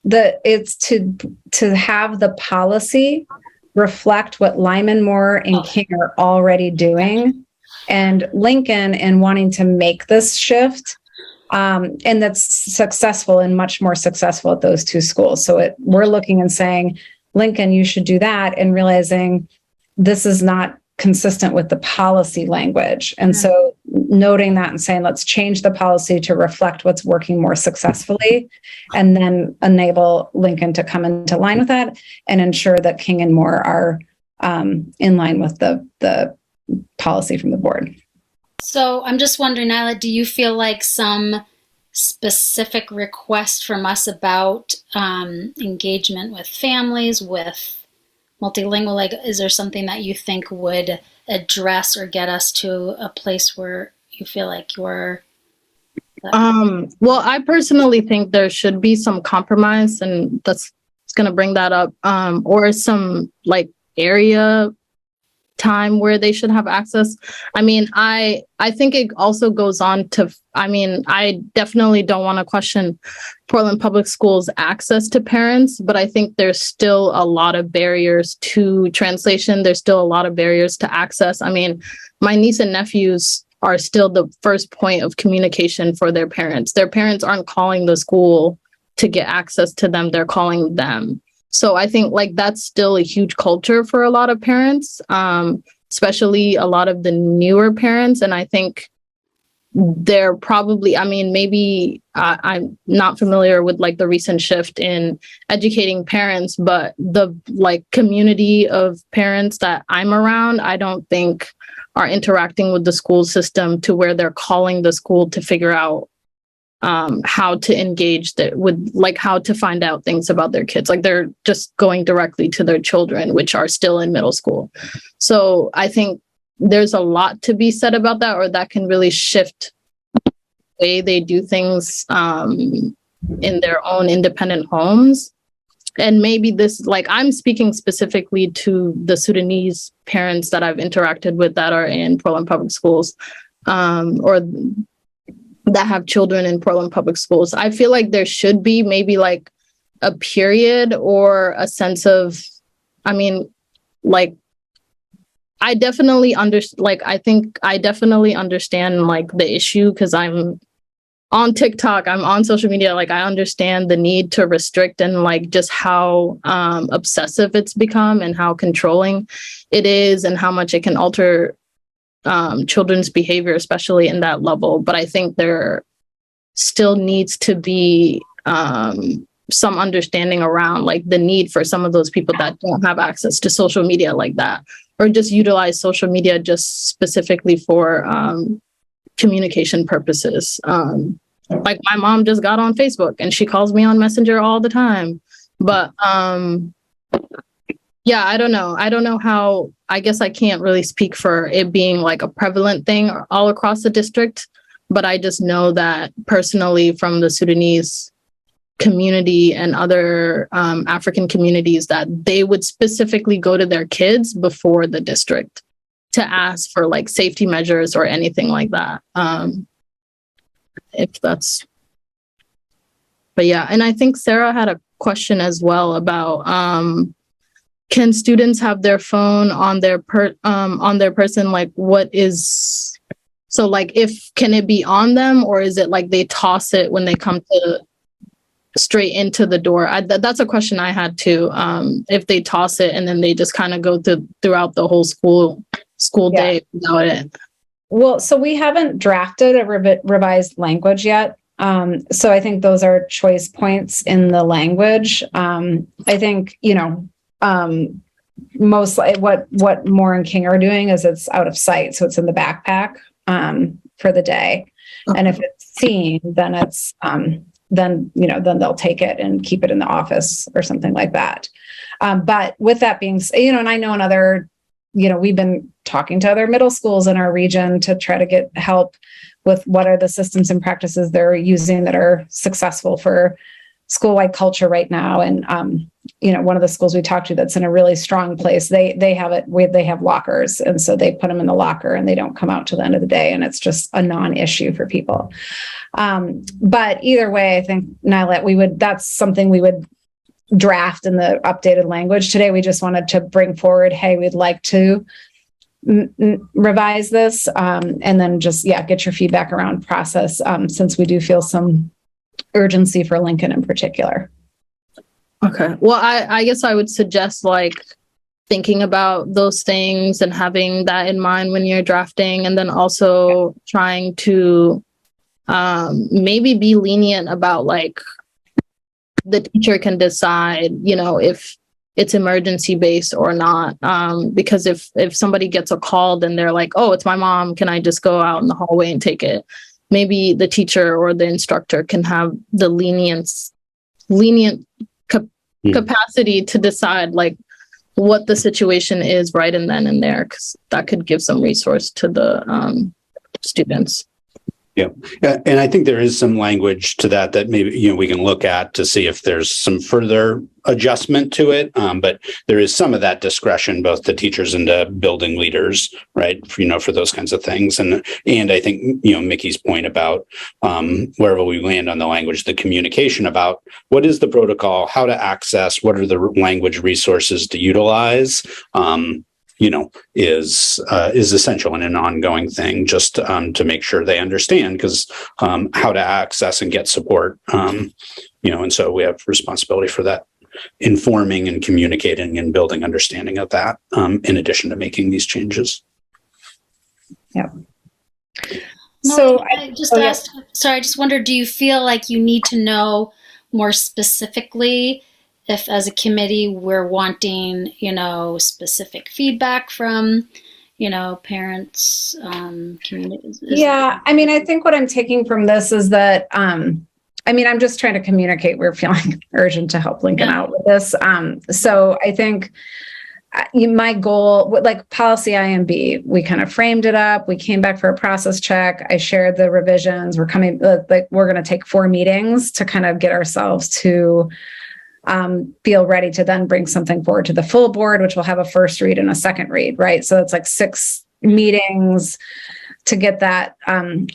it's to have the policy reflect what Lyman Moore and King are already doing, and Lincoln, in wanting to make this shift. And that's successful and much more successful at those two schools. So we're looking and saying, Lincoln, you should do that, and realizing this is not consistent with the policy language. And so noting that and saying, let's change the policy to reflect what's working more successfully, and then enable Lincoln to come into line with that and ensure that King and Moore are in line with the policy from the board. So I'm just wondering, Nyla, do you feel like some specific request from us about engagement with families, with multilingual, like, is there something that you think would address or get us to a place where you feel like you're... Well, I personally think there should be some compromise, and that's going to bring that up, or some like area time where they should have access. I mean, I think it also goes on to, I mean, I definitely don't want to question Portland Public Schools' access to parents, but I think there's still a lot of barriers to translation. There's still a lot of barriers to access. I mean, my niece and nephews are still the first point of communication for their parents. Their parents aren't calling the school to get access to them, they're calling them. So I think like that's still a huge culture for a lot of parents, especially a lot of the newer parents. And I think they're probably, I mean, maybe I'm not familiar with like the recent shift in educating parents, but the like community of parents that I'm around, I don't think are interacting with the school system to where they're calling the school to figure out how to engage with like how to find out things about their kids. Like they're just going directly to their children, which are still in middle school. So I think there's a lot to be said about that, or that can really shift the way they do things in their own independent homes. And maybe this, like I'm speaking specifically to the Sudanese parents that I've interacted with that are in Portland Public Schools, or that have children in Portland Public Schools. I feel like there should be maybe like a period or a sense of, I mean, like, I definitely I think I definitely understand like the issue because I'm on TikTok, I'm on social media. Like I understand the need to restrict and like just how obsessive it's become and how controlling it is and how much it can alter children's behavior, especially in that level. But I think there still needs to be some understanding around like the need for some of those people that don't have access to social media like that, or just utilize social media just specifically for communication purposes. Like my mom just got on Facebook and she calls me on Messenger all the time. But yeah, I don't know how, I guess I can't really speak for it being like a prevalent thing all across the district, but I just know that personally from the Sudanese community and other African communities that they would specifically go to their kids before the district to ask for like safety measures or anything like that. If that's, but yeah, and I think Sarah had a question as well about can students have their phone on their person? Like what is, so like can it be on them, or is it like they toss it when they come to straight into the door? That's a question I had too. If they toss it and then they just kind of go throughout the whole school day without it. Well, so we haven't drafted a revised language yet. So I think those are choice points in the language. I think, mostly what Moore and King are doing is it's out of sight. So it's in the backpack for the day. Okay. And if it's seen, then it's, then they'll take it and keep it in the office or something like that. But with that being said, and I know another, we've been talking to other middle schools in our region to try to get help with what are the systems and practices they're using that are successful for school-wide culture right now. And, one of the schools we talked to that's in a really strong place, they have lockers. And so they put them in the locker and they don't come out till the end of the day. And it's just a non-issue for people. But either way, I think, Nyla, that's something we would draft in the updated language. Today, we just wanted to bring forward, hey, we'd like to revise this, and then just, get your feedback around process, since we do feel some urgency for Lincoln in particular. Okay. Well, I guess I would suggest like thinking about those things and having that in mind when you're drafting, and then also trying to maybe be lenient about like the teacher can decide, if it's emergency based or not. Because if somebody gets a call, then they're like, oh, it's my mom. Can I just go out in the hallway and take it? Maybe the teacher or the instructor can have the lenient capacity to decide like what the situation is right and then and there, because that could give some resource to the students. Yeah. And I think there is some language to that maybe, we can look at to see if there's some further adjustment to it. But there is some of that discretion, both to teachers and to building leaders, right? For those kinds of things. And I think, Mickey's point about wherever we land on the language, the communication about what is the protocol, how to access, what are the language resources to utilize, is essential and an ongoing thing, just to make sure they understand, because how to access and get support, and so we have responsibility for that, informing and communicating and building understanding of that, in addition to making these changes. Yeah. So I just wondered, do you feel like you need to know more specifically if, as a committee, we're wanting, specific feedback from, parents, communities? Yeah. I mean, I think what I'm taking from this is that, I'm just trying to communicate. We're feeling urgent to help Lincoln out with this. So I think my goal, like policy IMB, we kind of framed it up. We came back for a process check. I shared the revisions. We're going to take 4 meetings to kind of get ourselves to feel ready to then bring something forward to the full board, which will have a first read and a second read, right? So it's like 6 meetings to get that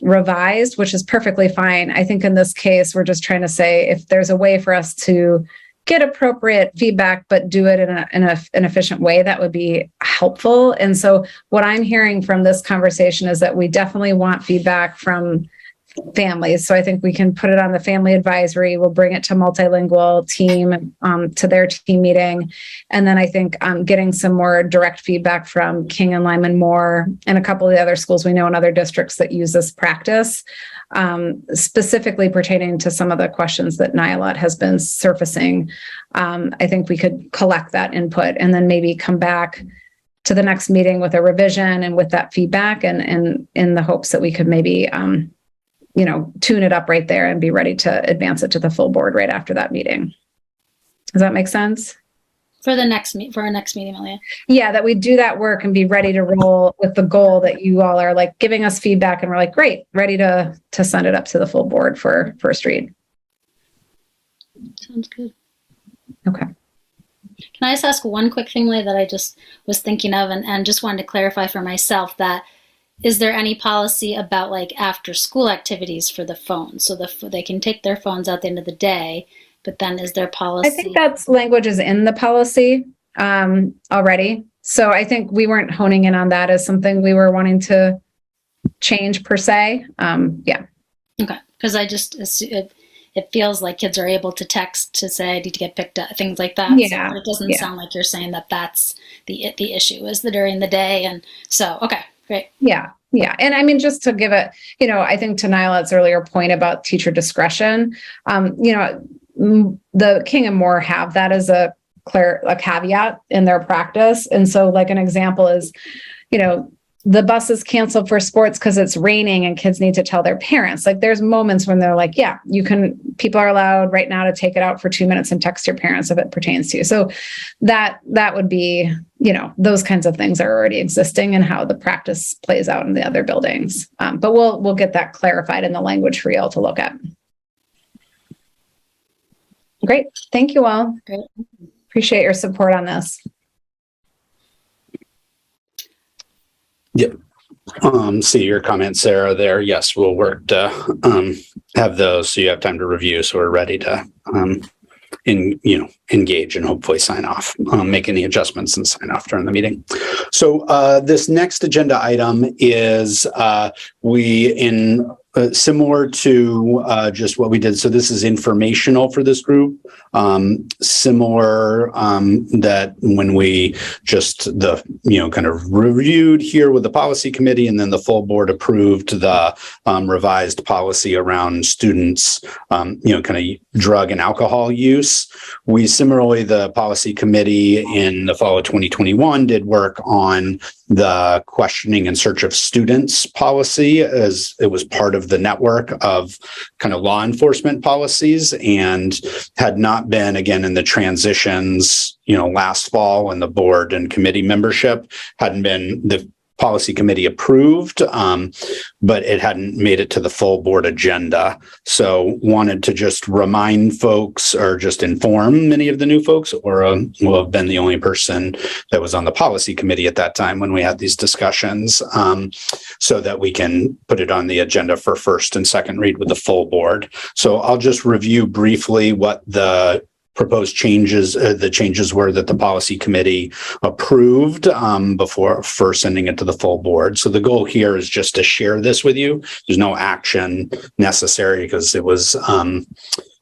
revised, which is perfectly fine. I think in this case, we're just trying to say if there's a way for us to get appropriate feedback, but do it in an efficient way, that would be helpful. And so what I'm hearing from this conversation is that we definitely want feedback from families. So I think we can put it on the family advisory. We'll bring it to multilingual team, to their team meeting. And then I think getting some more direct feedback from King and Lyman Moore and a couple of the other schools we know in other districts that use this practice, specifically pertaining to some of the questions that NILOT has been surfacing. I think we could collect that input and then maybe come back to the next meeting with a revision and with that feedback, and in the hopes that we could maybe tune it up right there and be ready to advance it to the full board right after that meeting. Does that make sense? For our next meeting, Malia. Yeah, that we do that work and be ready to roll with the goal that you all are like giving us feedback and we're like, great, ready to send it up to the full board for first read. Sounds good. Okay. Can I just ask one quick thing, Malia, that I just was thinking of and just wanted to clarify for myself that is there any policy about like after school activities for the phone? So they can take their phones out at the end of the day, but then is there policy? I think that's language is in the policy already. So I think we weren't honing in on that as something we were wanting to change per se. Yeah. Okay. Because it feels like kids are able to text to say, I need to get picked up, things like that. Yeah. So it doesn't sound like you're saying that that's the issue is that during the day. And so, okay. Great. Yeah. Yeah. And I mean, just to give it, I think to Nilot's earlier point about teacher discretion, the King and Moore have that as a caveat in their practice. And so like an example is, the bus is canceled for sports because it's raining and kids need to tell their parents. Like there's moments when they're like, yeah, people are allowed right now to take it out for 2 minutes and text your parents if it pertains to you. So that would be, those kinds of things are already existing and how the practice plays out in the other buildings. But we'll get that clarified in the language for you all to look at. Great. Thank you all. Great. Appreciate your support on this. Yep. See your comments, Sarah, there. Yes, we'll work to have those so you have time to review. So we're ready to engage and hopefully sign off, make any adjustments and sign off during the meeting. So this next agenda item is similar to just what we did. So this is informational for this group. Similar that when we just kind of reviewed here with the policy committee and then the full board approved the revised policy around students, kind of drug and alcohol use. We similarly, the policy committee in the fall of 2021 did work on the questioning and search of students policy as it was part of the network of kind of law enforcement policies and had not been, again, in the transitions, last fall when the board and committee membership hadn't been the policy committee approved, but it hadn't made it to the full board agenda. So wanted to just remind folks or just inform many of the new folks, or will have been the only person that was on the policy committee at that time when we had these discussions, so that we can put it on the agenda for first and second read with the full board. So I'll just review briefly what the proposed changes, the changes were that the policy committee approved before first sending it to the full board. So the goal here is just to share this with you. There's no action necessary because it was,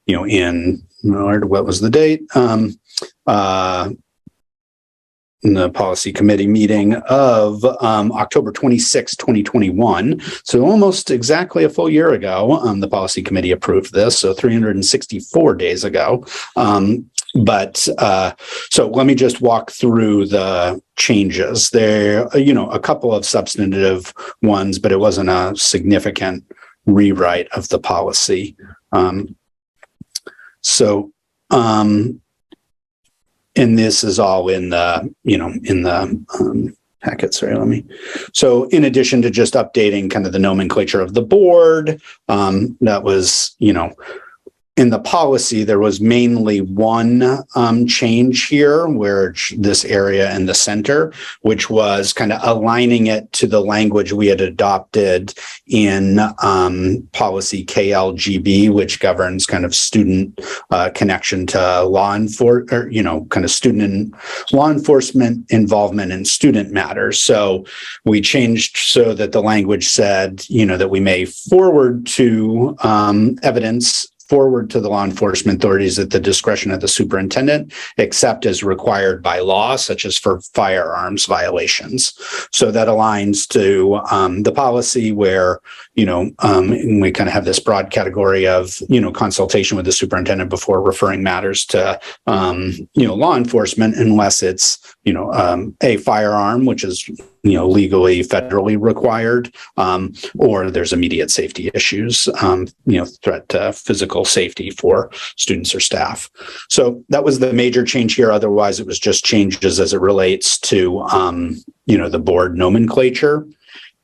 in what was the date? In the policy committee meeting of October 26, 2021. So almost exactly a full year ago, the policy committee approved this. So 364 days ago. So let me just walk through the changes. There, a couple of substantive ones, but it wasn't a significant rewrite of the policy. And this is all in the, packet. Sorry, So in addition to just updating kind of the nomenclature of the board, that was, in the policy, there was mainly one change here, where this area in the center, which was kind of aligning it to the language we had adopted in policy KLGB, which governs kind of student connection to law enforcement, kind of student law enforcement involvement in student matters. So we changed so that the language said, that we may forward to evidence forward to the law enforcement authorities at the discretion of the superintendent, except as required by law, such as for firearms violations. So that aligns to the policy where, we kind of have this broad category of, consultation with the superintendent before referring matters to, law enforcement, unless it's, a firearm, which is, legally, federally required, or there's immediate safety issues, threat to physical safety for students or staff. So that was the major change here. Otherwise, it was just changes as it relates to, the board nomenclature.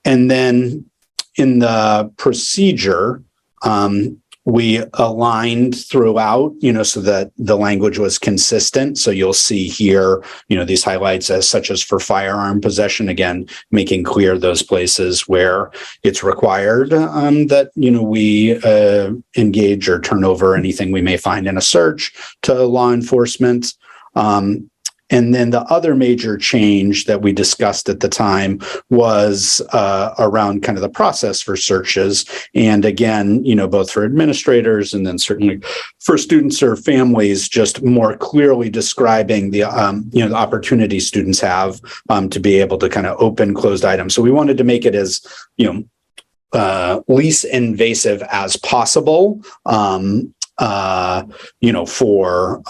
And then in the procedure, we aligned throughout, so that the language was consistent. So you'll see here, these highlights as such as for firearm possession, again, making clear those places where it's required that, we engage or turn over anything we may find in a search to law enforcement. And then the other major change that we discussed at the time was around kind of the process for searches. And again, both for administrators and then certainly for students or families, just more clearly describing the, the opportunity students have to be able to kind of open closed items. So we wanted to make it as, least invasive as possible. For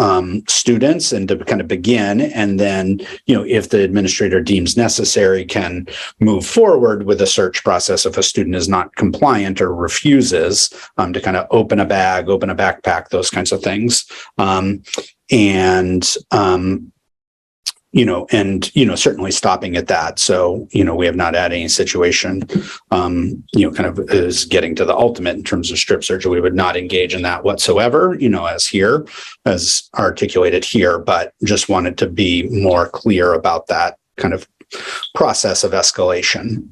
students and to kind of begin. And then, if the administrator deems necessary, can move forward with a search process if a student is not compliant or refuses to kind of open a bag, open a backpack, those kinds of things. Certainly stopping at that. So, we have not had any situation, kind of is getting to the ultimate in terms of strip search. We would not engage in that whatsoever, as articulated here, but just wanted to be more clear about that kind of process of escalation.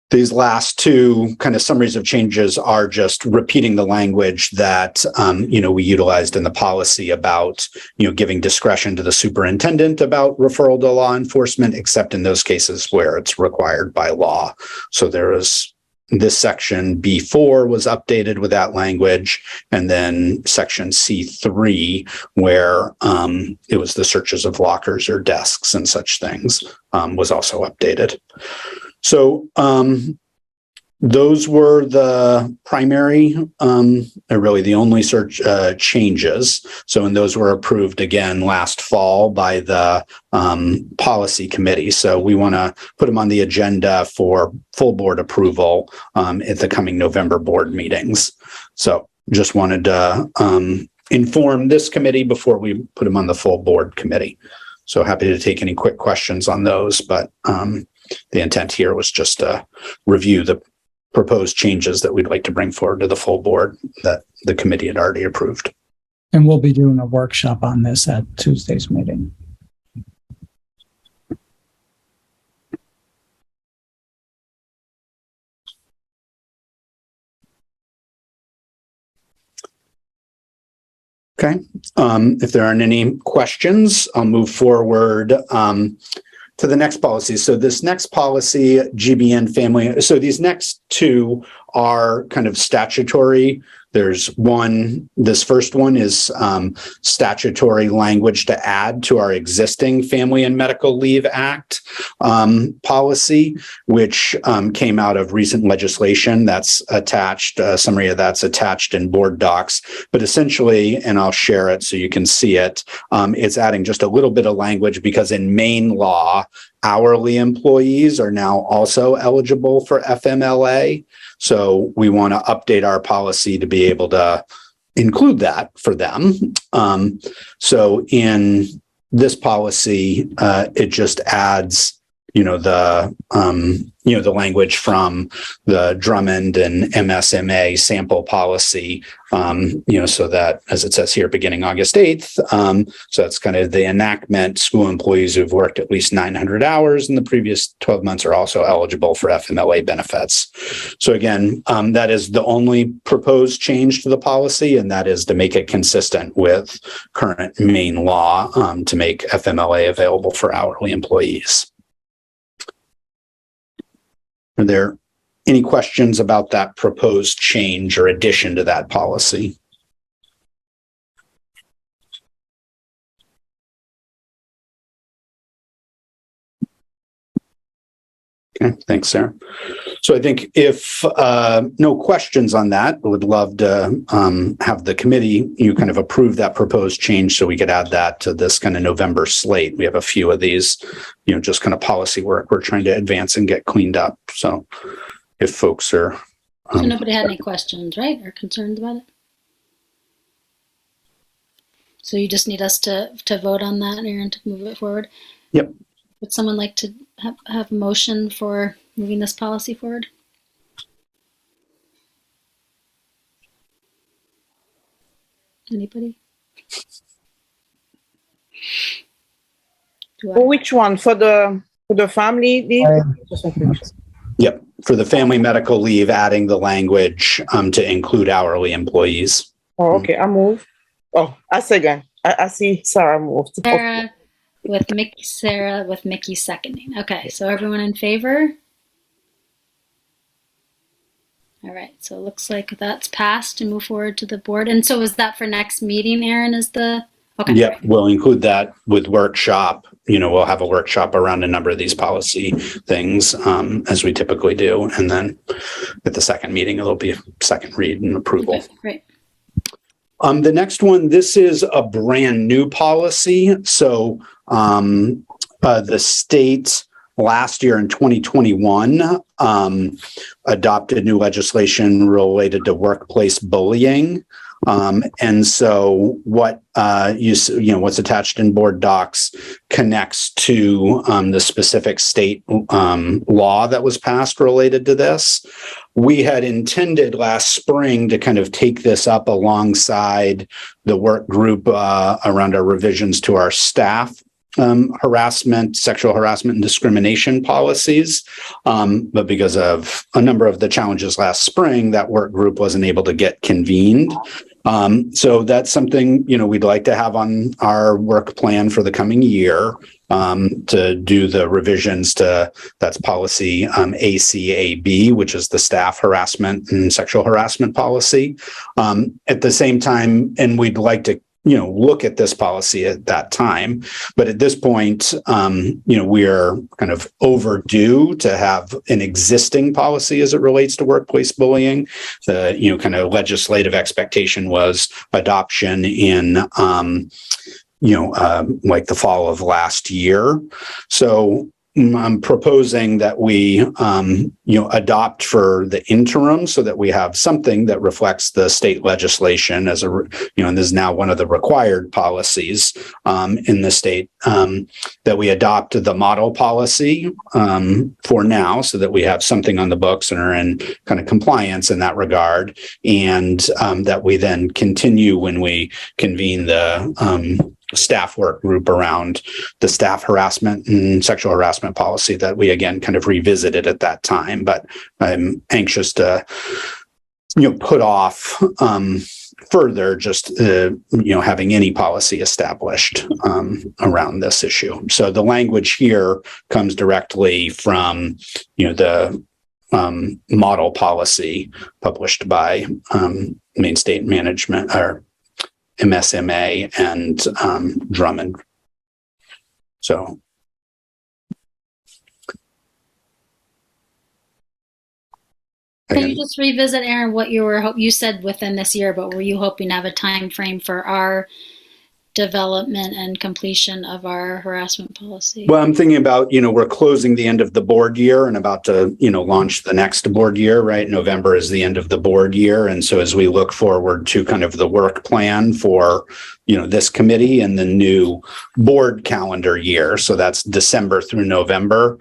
These last two kind of summaries of changes are just repeating the language that, we utilized in the policy about, giving discretion to the superintendent about referral to law enforcement, except in those cases where it's required by law. So there is this section B4 was updated with that language. And then section C3, where it was the searches of lockers or desks and such things, was also updated. So those were the primary, really the only search changes. So, and those were approved again last fall by the policy committee. So we want to put them on the agenda for full board approval at the coming November board meetings. So just wanted to inform this committee before we put them on the full board committee. So happy to take any quick questions on those, but the intent here was just to review the proposed changes that we'd like to bring forward to the full board that the committee had already approved. And we'll be doing a workshop on this at Tuesday's meeting. Okay. If there aren't any questions, I'll move forward to the next policy. So this next policy, GBN family, so these next two are kind of statutory. There's one, this first one is statutory language to add to our existing Family and Medical Leave Act policy, which came out of recent legislation that's attached, a summary of that's attached in board docs. But essentially, and I'll share it so you can see it, it's adding just a little bit of language because in Maine law, hourly employees are now also eligible for FMLA. So we want to update our policy to be able to include that for them. So in this policy, it just adds, the language from the Drummond and MSMA sample policy, so that, as it says here, beginning August 8th. So that's kind of the enactment. School employees who've worked at least 900 hours in the previous 12 months are also eligible for FMLA benefits. So again, that is the only proposed change to the policy, and that is to make it consistent with current Maine law to make FMLA available for hourly employees. Are there any questions about that proposed change or addition to that policy? Okay, thanks, Sarah. So I think if no questions on that, I would love to have the committee, kind of approve that proposed change so we could add that to this kind of November slate. We have a few of these, just kind of policy work we're trying to advance and get cleaned up. So if folks are... So nobody had any questions, right? Or concerns about it? So you just need us to vote on that, Aaron, to move it forward? Yep. Would someone like to have a motion for moving this policy forward? Anybody? Which one? For the family leave? Yep. For the family medical leave, adding the language to include hourly employees. Oh, okay. I move. Oh, I second. I see Sarah moved. Sarah with Mickey seconding. Okay, so everyone in favor? All right, so it looks like that's passed to move forward to the board. And so is that for next meeting, Aaron, is the... Okay. Yep, we'll include that with workshop. We'll have a workshop around a number of these policy things as we typically do. And then at the second meeting, it'll be a second read and approval. Okay, great. The next one, this is a brand new policy. So the state last year in 2021 adopted new legislation related to workplace bullying. And so what what's attached in board docs connects to the specific state law that was passed related to this. We had intended last spring to kind of take this up alongside the work group around our revisions to our staff sexual harassment and discrimination policies. But because of a number of the challenges last spring, that work group wasn't able to get convened. So that's something, we'd like to have on our work plan for the coming year to do the revisions to, that's policy ACAB, which is the staff harassment and sexual harassment policy. At the same time, and we'd like to look at this policy at that time. But at this point, we're kind of overdue to have an existing policy as it relates to workplace bullying. The, kind of legislative expectation was adoption in, like the fall of last year. So I'm proposing that we, adopt for the interim so that we have something that reflects the state legislation as and this is now one of the required policies in the state, that we adopt the model policy for now so that we have something on the books and are in kind of compliance in that regard. And that we then continue when we convene the staff work group around the staff harassment and sexual harassment policy that we again kind of revisited at that time. But I'm anxious to put off further just, having any policy established around this issue. So the language here comes directly from, the model policy published by Maine State Management or MSMA and Drummond. So. Can you just revisit, Aaron, what you said within this year, but were you hoping to have a time frame for our development and completion of our harassment policy? Well, I'm thinking about, we're closing the end of the board year and about to, launch the next board year, right? November is the end of the board year. And so as we look forward to kind of the work plan for, this committee and the new board calendar year. So that's December through November,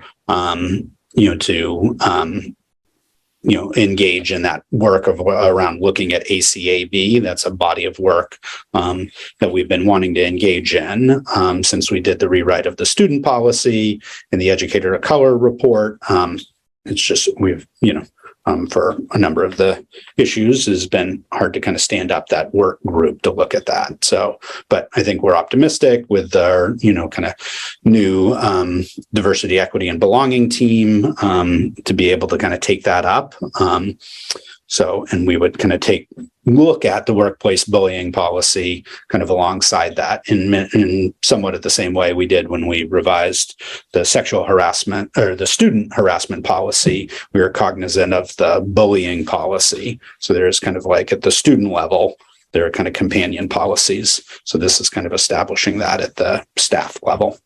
engage in that work around looking at ACAB. That's a body of work that we've been wanting to engage in since we did the rewrite of the student policy and the educator of color report. It's just for a number of the issues, has been hard to kind of stand up that work group to look at that. So, but I think we're optimistic with our, kind of new diversity, equity, and belonging team to be able to kind of take that up. And we would kind of look at the workplace bullying policy kind of alongside that in somewhat of the same way we did when we revised the sexual harassment or the student harassment policy. We were cognizant of the bullying policy. So there's kind of like at the student level, there are kind of companion policies. So this is kind of establishing that at the staff level.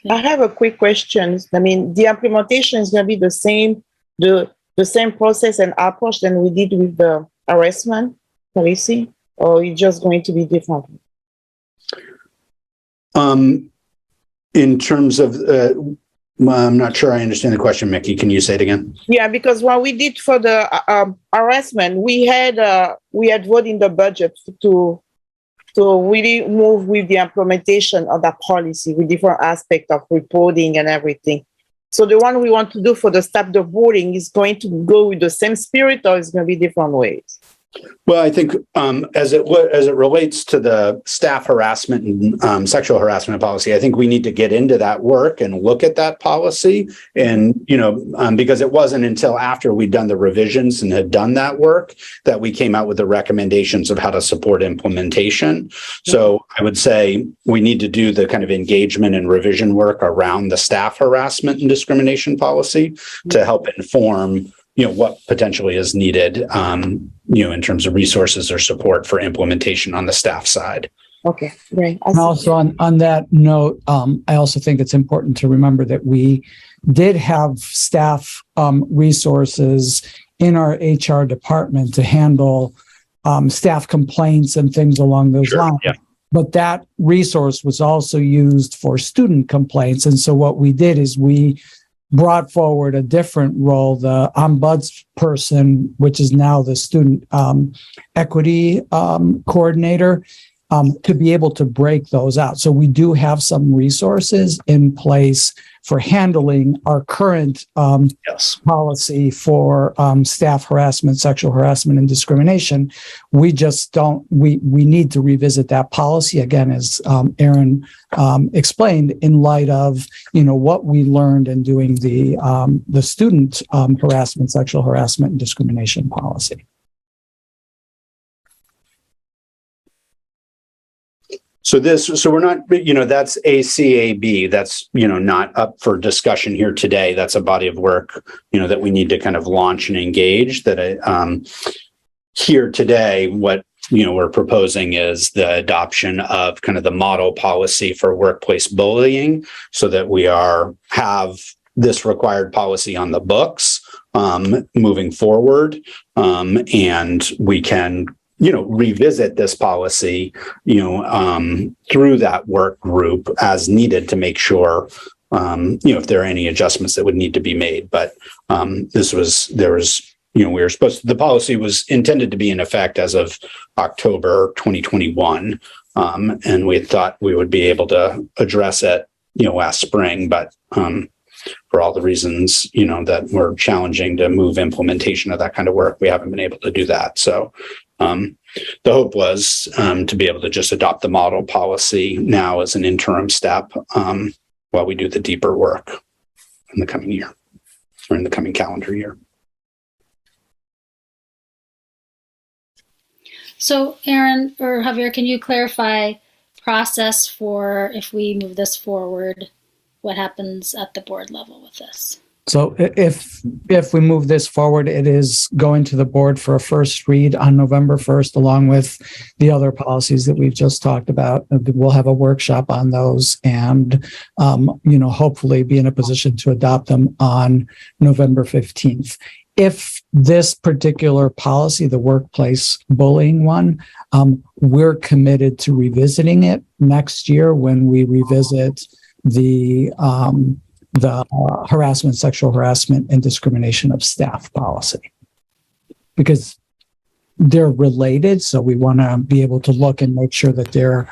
I have a quick question. I mean, the implementation is going to be the same process and approach than we did with the harassment policy, or it's just going to be different? In terms of, I'm not sure I understand the question, Mickey. Can you say it again? Yeah, because what we did for the harassment, we had voted in the budget to really move with the implementation of that policy with different aspects of reporting and everything. So the one we want to do for the staff the boarding is going to go with the same spirit, or it's going to be different ways? Well, I think as it relates to the staff harassment and sexual harassment policy, I think we need to get into that work and look at that policy. And, because it wasn't until after we'd done the revisions and had done that work that we came out with the recommendations of how to support implementation. So I would say we need to do the kind of engagement and revision work around the staff harassment and discrimination policy to help inform what potentially is needed, in terms of resources or support for implementation on the staff side. Okay, great. And also on that note, I also think it's important to remember that we did have staff resources in our HR department to handle staff complaints and things along those lines. Yeah. But that resource was also used for student complaints. And so what we did is we brought forward a different role, the ombudsperson, which is now the student equity coordinator, to be able to break those out. So we do have some resources in place for handling our current policy for staff harassment, sexual harassment, and discrimination. We just don't, we need to revisit that policy again, as Aaron explained, in light of, what we learned in doing the student harassment, sexual harassment, and discrimination policy. So we're not, that's ACAB. That's, not up for discussion here today. That's a body of work, that we need to kind of launch and engage. That here today, what, we're proposing is the adoption of kind of the model policy for workplace bullying, so that we have this required policy on the books moving forward, and we can revisit this policy, through that work group as needed to make sure, if there are any adjustments that would need to be made. But the policy was intended to be in effect as of October 2021. And we thought we would be able to address it, last spring, but for all the reasons, that were challenging to move implementation of that kind of work, we haven't been able to do that. So the hope was to be able to just adopt the model policy now as an interim step while we do the deeper work in the coming year or in the coming calendar year. So Aaron or Javier, can you clarify process for if we move this forward, what happens at the board level with this? So if we move this forward, it is going to the board for a first read on November 1st, along with the other policies that we've just talked about. We'll have a workshop on those and, hopefully be in a position to adopt them on November 15th. If this particular policy, the workplace bullying one, we're committed to revisiting it next year when we revisit the harassment, sexual harassment, and discrimination of staff policy, because they're related. So we want to be able to look and make sure that they're,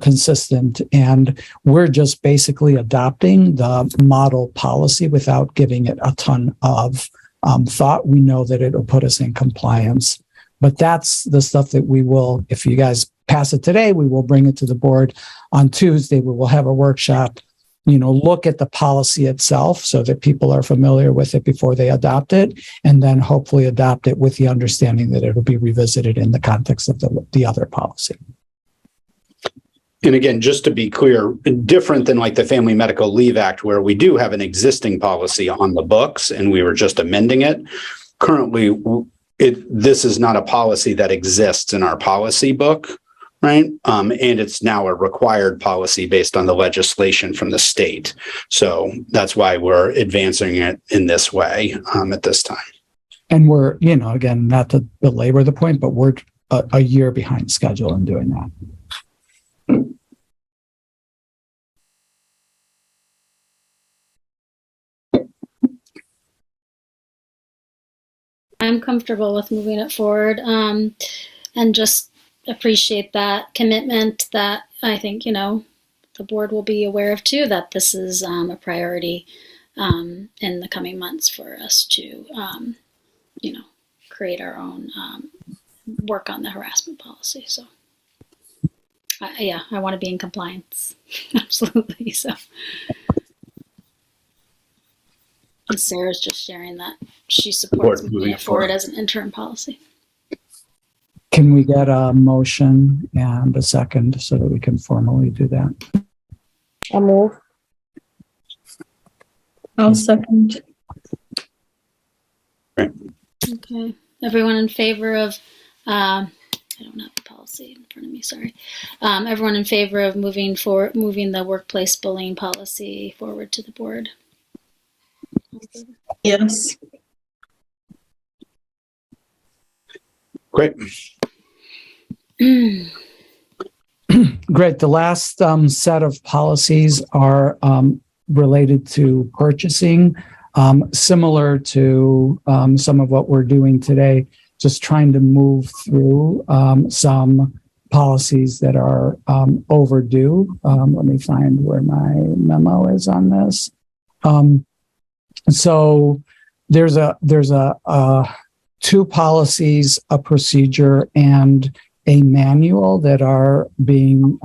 consistent. And we're just basically adopting the model policy without giving it a ton of thought. We know that it'll put us in compliance, but that's the stuff that we will, if you guys pass it today, we will bring it to the board on Tuesday. We will have a workshop, look at the policy itself so that people are familiar with it before they adopt it, and then hopefully adopt it with the understanding that it'll be revisited in the context of the other policy. And again, just to be clear, different than like the Family Medical Leave Act, where we do have an existing policy on the books and we were just amending it. Currently, this is not a policy that exists in our policy book, right? And it's now a required policy based on the legislation from the state. So that's why we're advancing it in this way at this time. And we're, again, not to belabor the point, but we're a year behind schedule in doing that. I'm comfortable with moving it forward and just appreciate that commitment that I think, the board will be aware of too, that this is a priority in the coming months for us to, create our own work on the harassment policy. So, I want to be in compliance. Absolutely. So. And Sarah's just sharing that she supports moving it forward as an interim policy. Can we get a motion and a second so that we can formally do that? I'll move. I'll second. Right. Okay. Everyone in favor of, I don't have the policy in front of me, sorry. Everyone in favor of moving the workplace bullying policy forward to the board? Yes. Great. Great. The last set of policies are related to purchasing, similar to some of what we're doing today, just trying to move through some policies that are overdue. Let me find where my memo is on this. So there's two policies, a procedure, and a manual that are being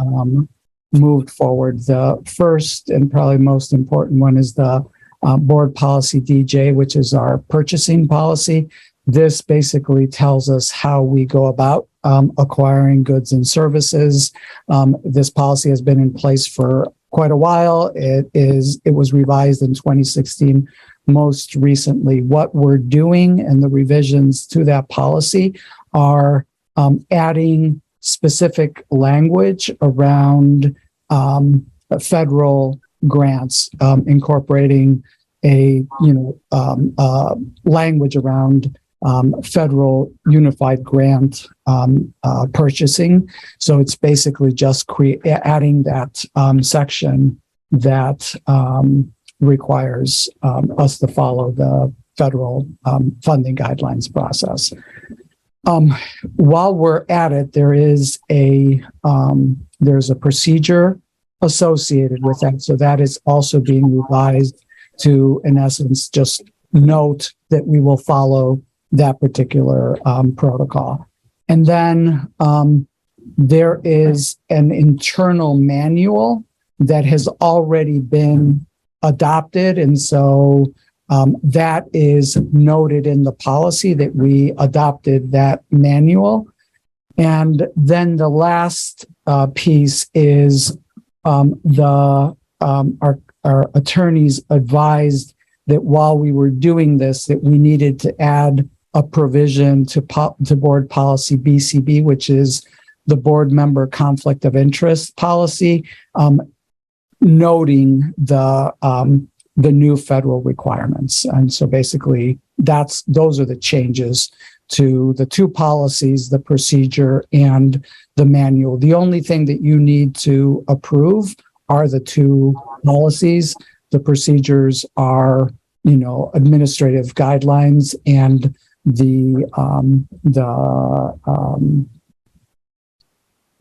moved forward. The first and probably most important one is the board policy DJ, which is our purchasing policy. This basically tells us how we go about acquiring goods and services. This policy has been in place for quite a while. It was revised in 2016. Most recently, what we're doing and the revisions to that policy are adding specific language around federal grants, incorporating a language around federal unified grant purchasing. So it's basically just adding that section that requires us to follow the federal funding guidelines process. While we're at it, there's a procedure associated with that. So that is also being revised to, in essence, just note that we will follow that particular protocol. And then there is an internal manual that has already been adopted. And so that is noted in the policy that we adopted that manual. And then the last piece is our attorneys advised that while we were doing this, that we needed to add a provision to board policy BCB, which is the board member conflict of interest policy, noting the new federal requirements. And so basically those are the changes to the two policies, the procedure and the manual. The only thing that you need to approve are the two policies. The procedures are, administrative guidelines, and the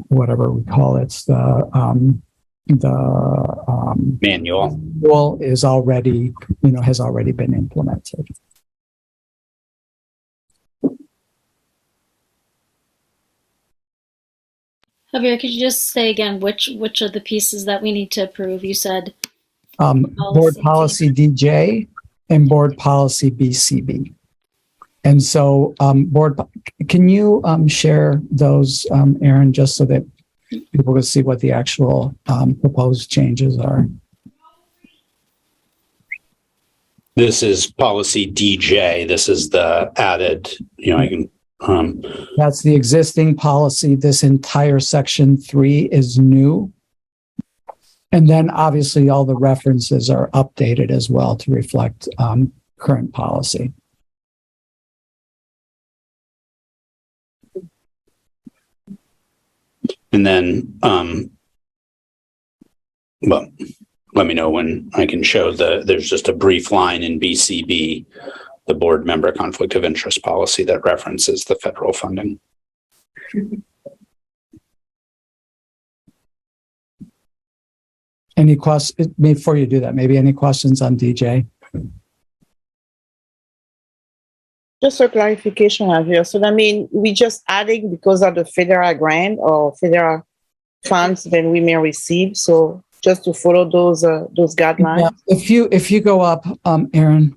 whatever we call it, the manual is already, has already been implemented. Javier, could you just say again which are the pieces that we need to approve? You said board policy DJ and board policy BCB. And so can you share those, Aaron, just so that people can see what the actual proposed changes are? This is policy DJ. This is the added, I can. That's the existing policy. This entire section 3 is new. And then obviously all the references are updated as well to reflect current policy. And then, well, let me know when I can show there's just a brief line in BCB, the board member conflict of interest policy that references the federal funding. Any questions before you do that? Maybe any questions on DJ? Just a clarification out here. So that means we just adding because of the federal grant or federal funds that we may receive. So just to follow those guidelines. Yeah. If you go up, Aaron,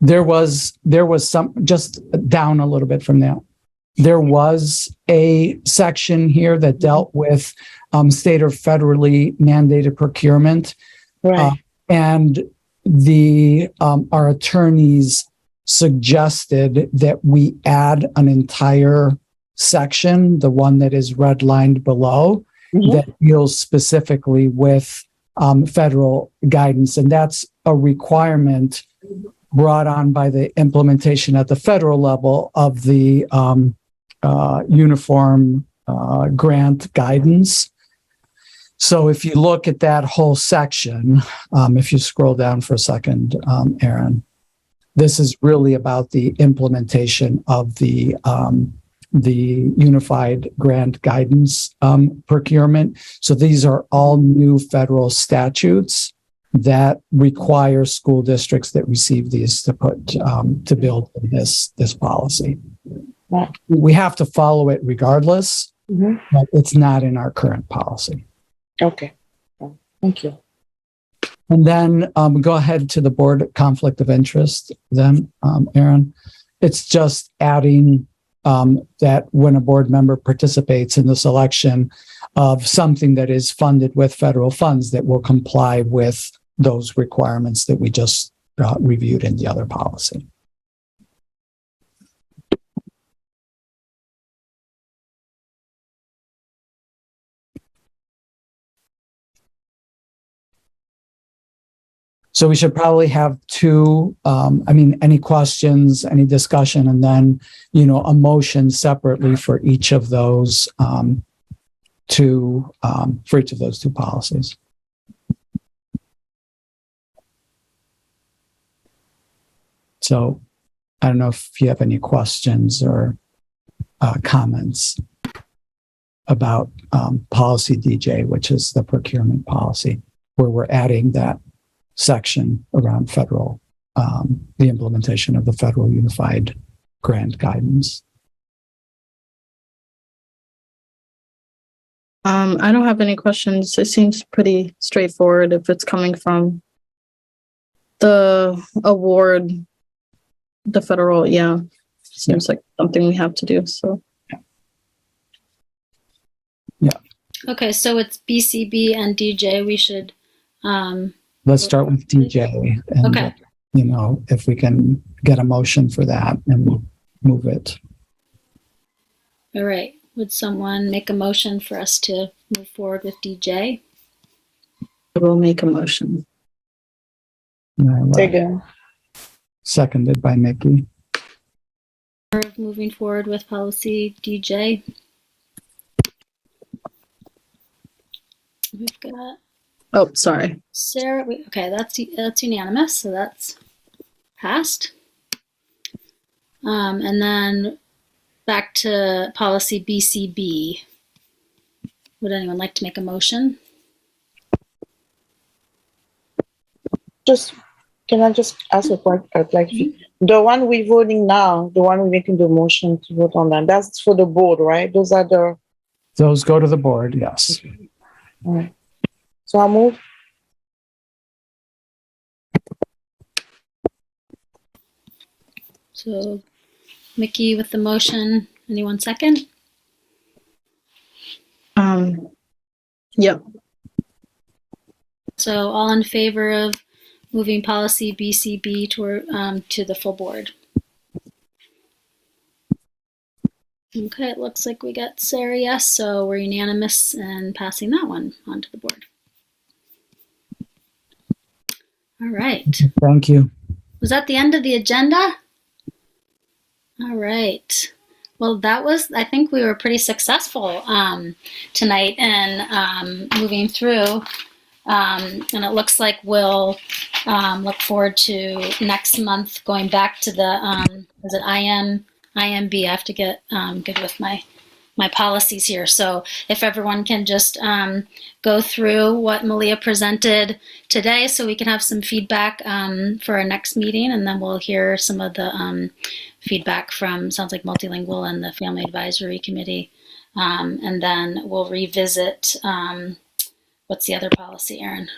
there was some, just down a little bit from that. There was a section here that dealt with state or federally mandated procurement, Right. and our attorneys suggested that we add an entire section, the one that is redlined below, that deals specifically with federal guidance. And that's a requirement brought on by the implementation at the federal level of the uniform grant guidance. So if you look at that whole section, if you scroll down for a second, Aaron, this is really about the implementation of the unified grant guidance procurement. So these are all new federal statutes that require school districts that receive these to build this policy. Right. We have to follow it regardless, but it's not in our current policy. Okay. Thank you. And then go ahead to the board conflict of interest then, Aaron. It's just adding that when a board member participates in the selection of something that is funded with federal funds, that will comply with those requirements that we just reviewed in the other policy. So we should probably have any questions, any discussion, and then, a motion separately for each of those two policies. So I don't know if you have any questions or comments about policy DJ, which is the procurement policy, where we're adding that section around federal, the implementation of the federal unified grant guidance. I don't have any questions. It seems pretty straightforward if it's coming from the award, the federal, yeah. Seems like something we have to do, so. Okay, so it's BCB and DJ. We should. Let's start with DJ. And, Okay. you know, if we can get a motion for that and we'll move it. All right. Would someone make a motion for us to move forward with DJ? I will make a motion. Second. Seconded by Mickey. Moving forward with policy DJ. We've got Oh, sorry. Sarah. Okay, that's unanimous, so that's passed. And then back to policy BCB. Would anyone like to make a motion? Can I just ask a question? The one we're voting now, the one we're making the motion to vote on that, that's for the board, right? Those go to the board, yes. All right. So I'll move. So Mickey with the motion. Anyone second? Yep. So all in favor of moving policy BCB to the full board? Okay, it looks like we got Sarah yes, so we're unanimous in passing that one onto the board. All right. Thank you. Was that the end of the agenda? All right. Well, I think we were pretty successful tonight in moving through. And it looks like we'll look forward to next month going back to the, is it IMB? I have to get good with my policies here. So if everyone can just go through what Malia presented today so we can have some feedback for our next meeting, and then we'll hear some of the feedback from, sounds like Multilingual and the Family Advisory Committee. And then we'll revisit, what's the other policy, Erin?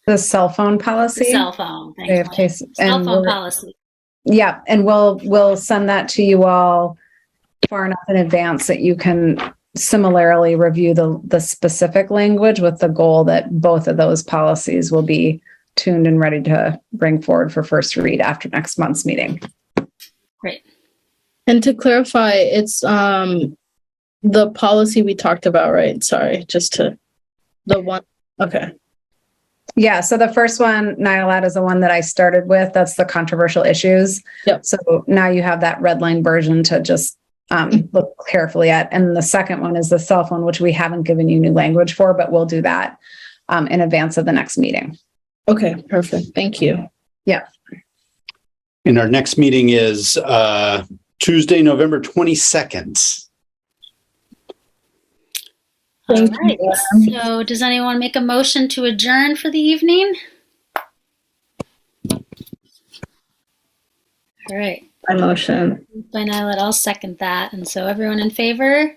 The cell phone policy. Cell phone. JFK, Cell phone policy. Yeah, and we'll send that to you all far enough in advance that you can similarly review the specific language with the goal that both of those policies will be tuned and ready to bring forward for first read after next month's meeting. Great. And to clarify, it's the policy we talked about, right? Sorry, the one. Okay. Yeah, so the first one, Nylat, is the one that I started with. That's the controversial issues. Yep. So now you have that red line version to just look carefully at. And the second one is the cell phone, which we haven't given you new language for, but we'll do that in advance of the next meeting. Okay, perfect. Thank you. Yeah. And our next meeting is Tuesday, November 22nd. All Thank right. you. So does anyone make a motion to adjourn for the evening? All right. My motion. By Nyla, I'll second that. And so everyone in favor?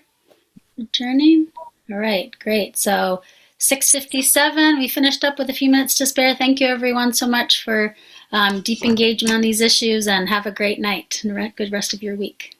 Adjourning? All right, great. So 6:57, we finished up with a few minutes to spare. Thank you everyone so much for deep engagement on these issues, and have a great night and good rest of your week.